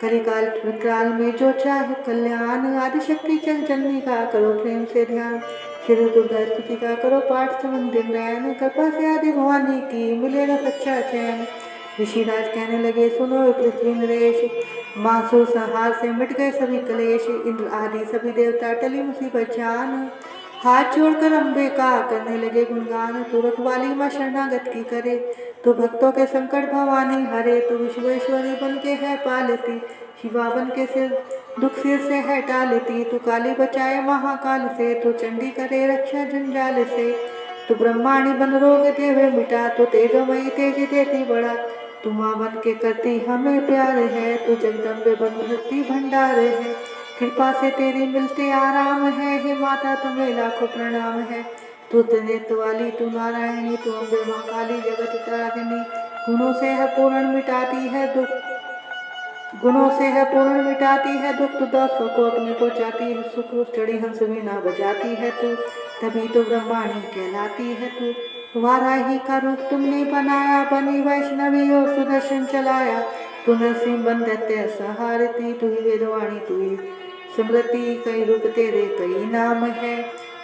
कलिकाल विकराल में जो चाहे कल्याण। आदिशक्ति चल जननी का करो प्रेम से ध्यान, श्री दुर्गा स्तुति का करो पाठ समन दिन नयन। कृपा से आदि भवानी की मिलेगा सच्चा चैन। ऋषिराज कहने लगे, सुनो पृथ्वी नरेश, मासुर संहार से मिट गए सभी कलेश। इंद्र आदि सभी देवता टली मुसीबत जान, हाथ जोड़कर अम्बे का करने लगे गुणगान। तू रखवाली माँ शरणागत की करे, तू भक्तों के संकट भवानी हरे। तू विश्वेश्वरी बन के है पालती, शिवा बन के सिर दुख सिर से है टालती। तू काली बचाए महाकाल से, तू चंडी करे रक्षा जंजाल से। तू ब्रह्माणी बन रोग देवे मिटा, तू तेजोमयी तेजी देती बड़ा। तू माँ बन के करती हमें प्यार है, तू जगदम्बे बन भक्ति भंडार है। कृपा से तेरी मिलते आराम है, हे माता तुम्हें लाखों प्रणाम है। तू त्रिनेत्र वाली, तू नारायणी, तू अम्बे माँ काली जगत तारिणी। गुणों से है पूर्ण मिटाती है दुख, गुणों से है पूर्ण मिटाती है दुख। तू दासों को अपने पहुँचाती है सुख, चढ़ी हंस वीणा बजाती है तू, तभी तो ब्रह्माणी कहलाती है तू। वाराही का रूप तुमने बनाया, बनी वैष्णवी और सुदर्शन चलाया। तू नरसिंह बन दैत्य संहारती, तू ही वेदवाणी तू ही स्मृति। कई रूप तेरे कई नाम है,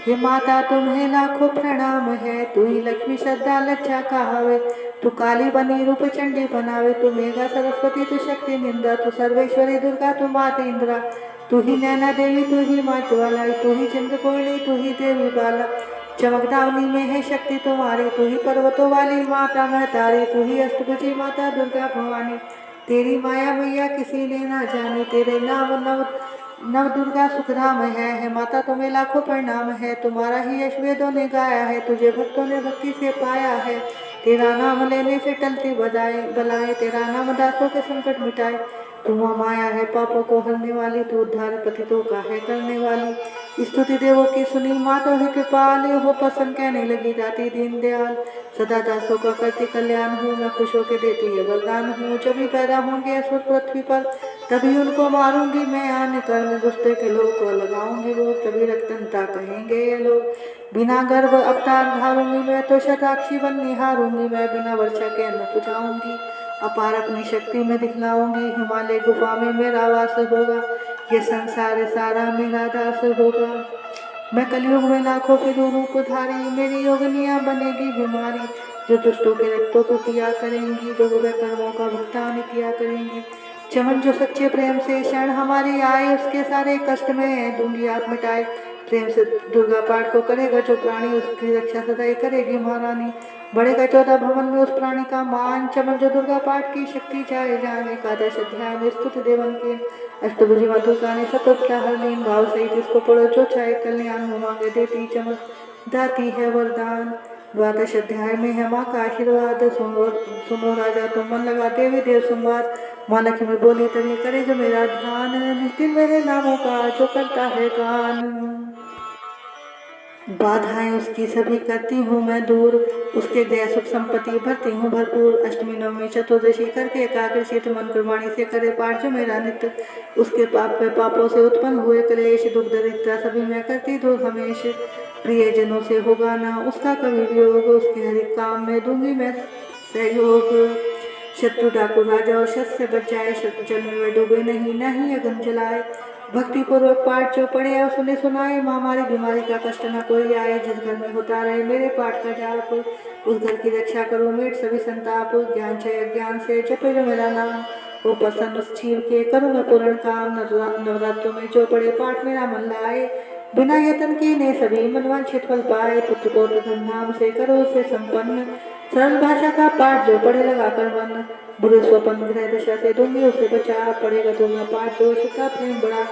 हे माता तुम्हें लाखों प्रणाम है। तू ही लक्ष्मी श्रद्धा लज्जा कहावे, तू काली बनी रूप चंडी बनावे। तू मेघा सरस्वती, तू शक्ति निंदा, तू सर्वेश्वरी दुर्गा, तू मात इंद्रा। तू ही नैना देवी, तू ही माँ ज्वाला, तू ही चंद्रपूर्णी, तू ही देवी बाला। चमकदावनी में है शक्ति तुम्हारी, तू ही पर्वतों वाली माता महतारी। तू ही अष्टभुजी माता दुर्गा भवानी, तेरी माया मैया किसी ने ना जानी। तेरे नाम नव दुर्गा सुखधाम है माता तुम्हें लाखों प्रणाम है। तुम्हारा ही यश वेदों ने गाया है, तुझे भक्तों ने भक्ति से पाया है। तेरा नाम लेने से टलती बलाएं, तेरा नाम दासों के संकट मिटाए। तू माया है पापों को हरने वाली, तू उद्धार पतितों का है करने वाली। स्तुति देवों की सुनी माता है कृपाल, हो पसंद कहने लगी जाती दीन दयाल। सदा दासों का करती कल्याण हूँ, मैं खुश होकर देती है वरदान हूँ। जब भी पैदा होंगे असुर पृथ्वी पर, तभी उनको मारूंगी मैं आन कर। मैं दुष्ट के लोग को लगाऊंगी वो, तभी रक्तनता कहेंगे ये लोग। बिना गर्भ अवतार धारूंगी मैं, तो शताक्षी बन निहारूंगी मैं। बिना वर्षा के अन्न पुजाऊंगी, अपार अपनी शक्ति में दिखलाऊंगी। हिमालय गुफा में मेरा वास होगा, ये संसार सारा मेरा दास होगा। मैं कलयुग में लाखों के रूप धारी, मेरी योगनियाँ बनेगी बीमारी। जो दुष्टों के रक्तों को पिया करेंगी, जो बुरे कर्मों का भुगतान किया करेंगी। चमन जो सच्चे प्रेम से शरण हमारी आए, उसके सारे कष्ट में दूंगी आप मिटाए। प्रेम से दुर्गा पाठ को करेगा जो प्राणी, उसकी रक्षा सदा करेगी महारानी। बढ़ेगा 14 भवन में उस प्राणी का मान। चमन जो दुर्गा पाठ की शक्ति चाहे जाने। एकादश अध्याय में स्तुति देवन के अष्टभुजी माँ दुर्गा ने सतत हर लीन भाव सहित इसको पढ़ो, जो चाहे कल्याण हो मांगे देती चमक दाती है वरदान। द्वादश अध्याय में है माँ का आशीर्वाद, सुनो राजा तुम मन लगा देवी देव संवाद। माँ लक्ष्मी बोली तभी करे जो मेरा ध्यान, नित्य मेरे नामों का जो करता है गान। बाधाएं उसकी सभी करती हूँ मैं दूर, उसके दया सुख संपत्ति भरती हूँ भरपूर। अष्टमी नवमी चतुर्दशी करके एकादशी मन कुर्बानी से करे पाठ जो मेरा नित्य, उसके पापों से उत्पन्न हुए क्लेश दुख दरिद्रता सभी मैं करती दूर हमेश। प्रियजनों से होगा ना उसका कभी वियोग, उसके हर एक काम में दूंगी मैं सहयोग। शत्रु डाकू राजा और शस्त्र से बच जाए, शत्रु जल में वह डूबे नहीं, न ही अग्नि जलाए। भक्ति पूर्वक पाठ जो पढ़े और सुने सुनाए, महामारी बीमारी का कष्ट न कोई आए। जिस घर में होता रहे मेरे पाठ का जाप, उस घर की रक्षा करो मेट सभी संताप। ज्ञान से अज्ञान से जपे जो मेरा नाम, वो प्रसन्न उस जीव के करूँ मैं पूर्ण काम। नवरात्रों में जो पढ़े पाठ मेरा मन लाए, बिना यतन के ने सभी मनवांछित फल पाए। पुत्र पौत्र धूमधाम से करो उसे संपन्न, सरल भाषा का पाठ जो पढ़े लगा कर मन। बुरे स्वपन ग्रह दशा से दूंगी उसे बचा, पढ़ेगा दुर्गा पाठ जो श्रद्धा प्रेम बड़ा।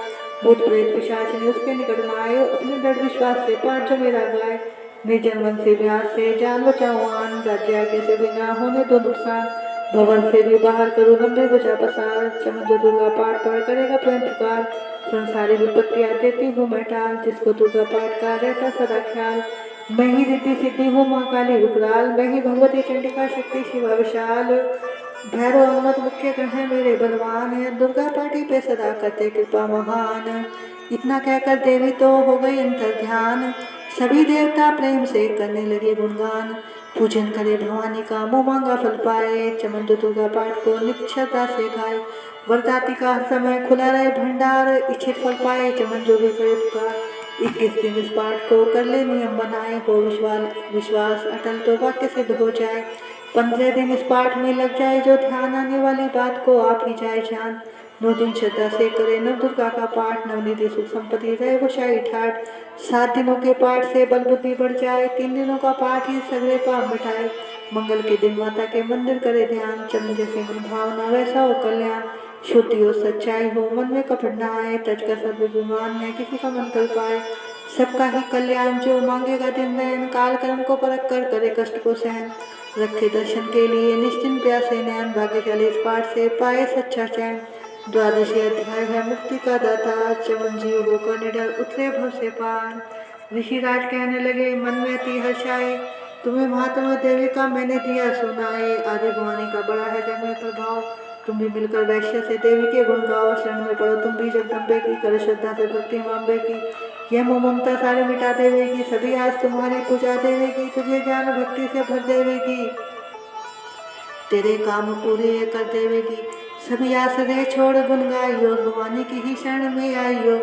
भूत प्रेत पिशाचिनी उसके निकट न आए, अपने दृढ़ विश्वास से पाठ जो मेरा गाए। निर्जन मन से व्यास से जान बचाऊं आन, राज्य आगे से भी ना होने दो नुकसान। भवन से भी बाहर करूँ लंबे बचा पसार, चमन दुर्गा पाठ पढ़ करेगा प्रेम पुकार। संसारी विपत्तियां देती हूँ मैं टाल, जिसको दुर्गा पाठ का रहता सदा ख्याल। मैं ही रिद्धि सिद्धि हूँ माँ काली विकराल, मैं ही भगवती चंडिका शक्ति शिवा विशाल। भैरव हनुमत मुख्य गण है मेरे बलवान है, दुर्गा पाठी पे सदा करते कृपा महान। इतना कहकर देवी तो हो गई अंतर ध्यान, सभी देवता प्रेम से करने लगे गुणगान। पूजन करे भवानी का मुँह मांगा फल पाए, चमन दुर्गा पाठ को नित्य श्रद्धा से गाए। वरदाती का समय खुला रहे भंडार, इच्छित फल पाए चमन जो भी करे पुकार। 21 दिन इस पाठ को कर ले नियम बनाए, हो विश्वास अटल तो वाक्य सिद्ध हो जाए। 15 दिन इस पाठ में लग जाए, जो ध्यान आने वाली बात को आप ही जाए जान। 9 दिन श्रद्धा से करे नव दुर्गा का पाठ, नवनिधि सुख संपत्ति रहे वो शाही ठाठ। 7 दिनों के पाठ से बल बुद्धि बढ़ जाए, 3 दिनों का पाठ ही सगले पाप मिटाए। मंगल के दिन माता के मंदिर करे ध्यान, चमन जैसे मन भावना वैसा हो कल्याण। शुद्धि हो सच्चाई हो मन में कपट न आए, तज का सब विमान है किसी का मन कर पाए। सबका ही कल्याण जो मांगेगा दिन नयन, काल कर्म को परख कर करे कष्ट को सहन। रखे दर्शन के लिए निश्चिंत प्यासे नयन, भाग्यशाली इस पाठ से पाए सच्चा चैन। 12वें अध्याय है मुक्ति का दाता, चमन जीव होकर निडर उतरे भव से पार। ऋषिराज कहने लगे मन में अति हर्ष आए, तुम्हें महात्मा देवी का मैंने दिया सुनाए। आदि भवानी का बड़ा है जग में प्रभाव, तुम भी मिलकर वैश्य से देवी के गुण गाओ। शरण में पढ़ो तुम भी जगदम्बे की, करो श्रद्धा से भक्ति मांबे की। यह मोह ममता सारे मिटा देवेगी, सभी आज तुम्हारी पूजा देवेगी। तुझे ज्ञान भक्ति से भर देवेगी, तेरे काम पूरे कर देवेगी। सभी आश्रय छोड़ गुण गाइयो, भवानी की ही शरण में आइयो।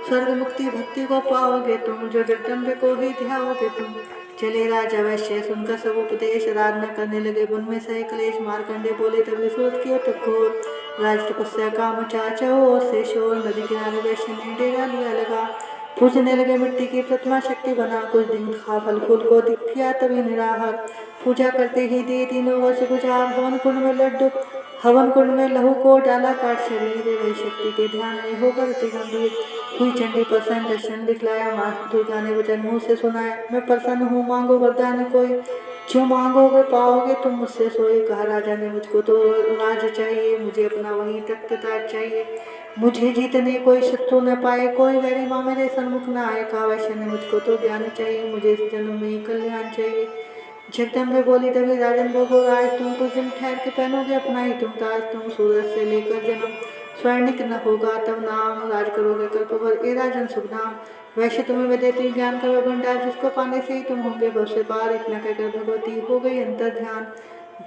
स्वर्ग मुक्ति भक्ति को पाओगे तुम, जो जगदम्बे को ही ध्याओगे तुम। चले राजा वैश्य सुनकर सब उपदेश, आराधना करने लगे वन में सही क्लेश। मारकंडे बोले तभी सूरत की ओर घोर, राज तपस्या काम चाचो ओर से शोर। नदी किनारे वैश्य ने डेरा लिया लगा, पूजने लगे मिट्टी की प्रतिमा शक्ति बना। कुछ दिन खा फल फूल को दिखिया तभी निराहार, पूजा करते ही दिए 3 वर्ष गुजार। हवन कुंड में लहू को डाला काट शरीर, वही शक्ति के ध्यान में होकर अति गंभीर। हुई चंडी प्रसन्न दर्शन दिखलाया, माँ दुर्गा ने वचन मुँह से सुनाया। मैं प्रसन्न हूँ मांगो वरदान कोई, जो मांगोगे पाओगे तुम मुझसे सोए। कहा राजा ने मुझको तो राज चाहिए, मुझे अपना वही तख्त ताज चाहिए। मुझे जीतने कोई शत्रु न पाए, कोई वैरी माँ मेरे सन्मुख न आए। कहा वैश्य ने मुझको तो ज्ञान चाहिए, मुझे इस जन्म में ही कल्याण चाहिए। जगदम्बे बोली तभी राजन भोगो राज, तुम कुछ दिन ठहर के पहनोगे अपना ही तुम ताज। तुम सूरज से लेकर जन्म स्वर्णिक न होगा तब नाम, राज करोगे कल्प भर ए राजन शुभ नाम। वैश्य तुम्हें मैं देती ज्ञान का वह भंडार, जिसको पाने से ही तुम होंगे भव से पार। इतना कहकर भगवती हो गई अंतर ध्यान,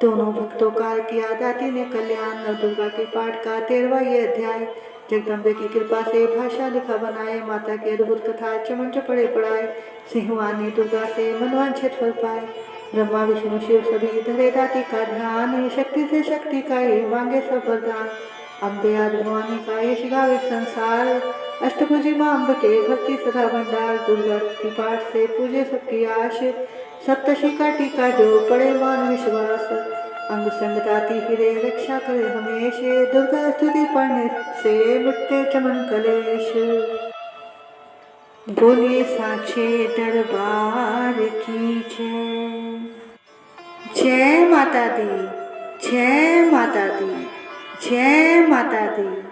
दोनों भक्तों का किया दाती ने कल्याण। नव दुर्गा के पाठ का 13वां ये अध्याय, जगदम्बे की कृपा से भाषा लिखा बनाए। माता की अद्भुत कथा चमन जो पढ़े पढ़ाए, सिंहवानी दुर्गा से मनवांछित फल पाए। ब्रह्मा विष्णु शिव सभी धरे दाती का ध्यान, शक्ति से शक्ति का ये मांगे सब वरदान। अम्बे आदि भवानी का यश गावे संसार, अष्टभुजी माँ अम्ब के भक्ति सदा भंडार। दुर्गा स्तुति पाठ से पूजे सबकी आश, सप्तशी का टीका जो पड़े मान विश्वास। अंग संग दाती फिरे रक्षा करे हमेश, दुर्गा स्तुति पढ़ने से मिटते चमन कलेश। बोलिए साचे दरबार की जय। जय माता दी, जय माता दी, जय माता दी।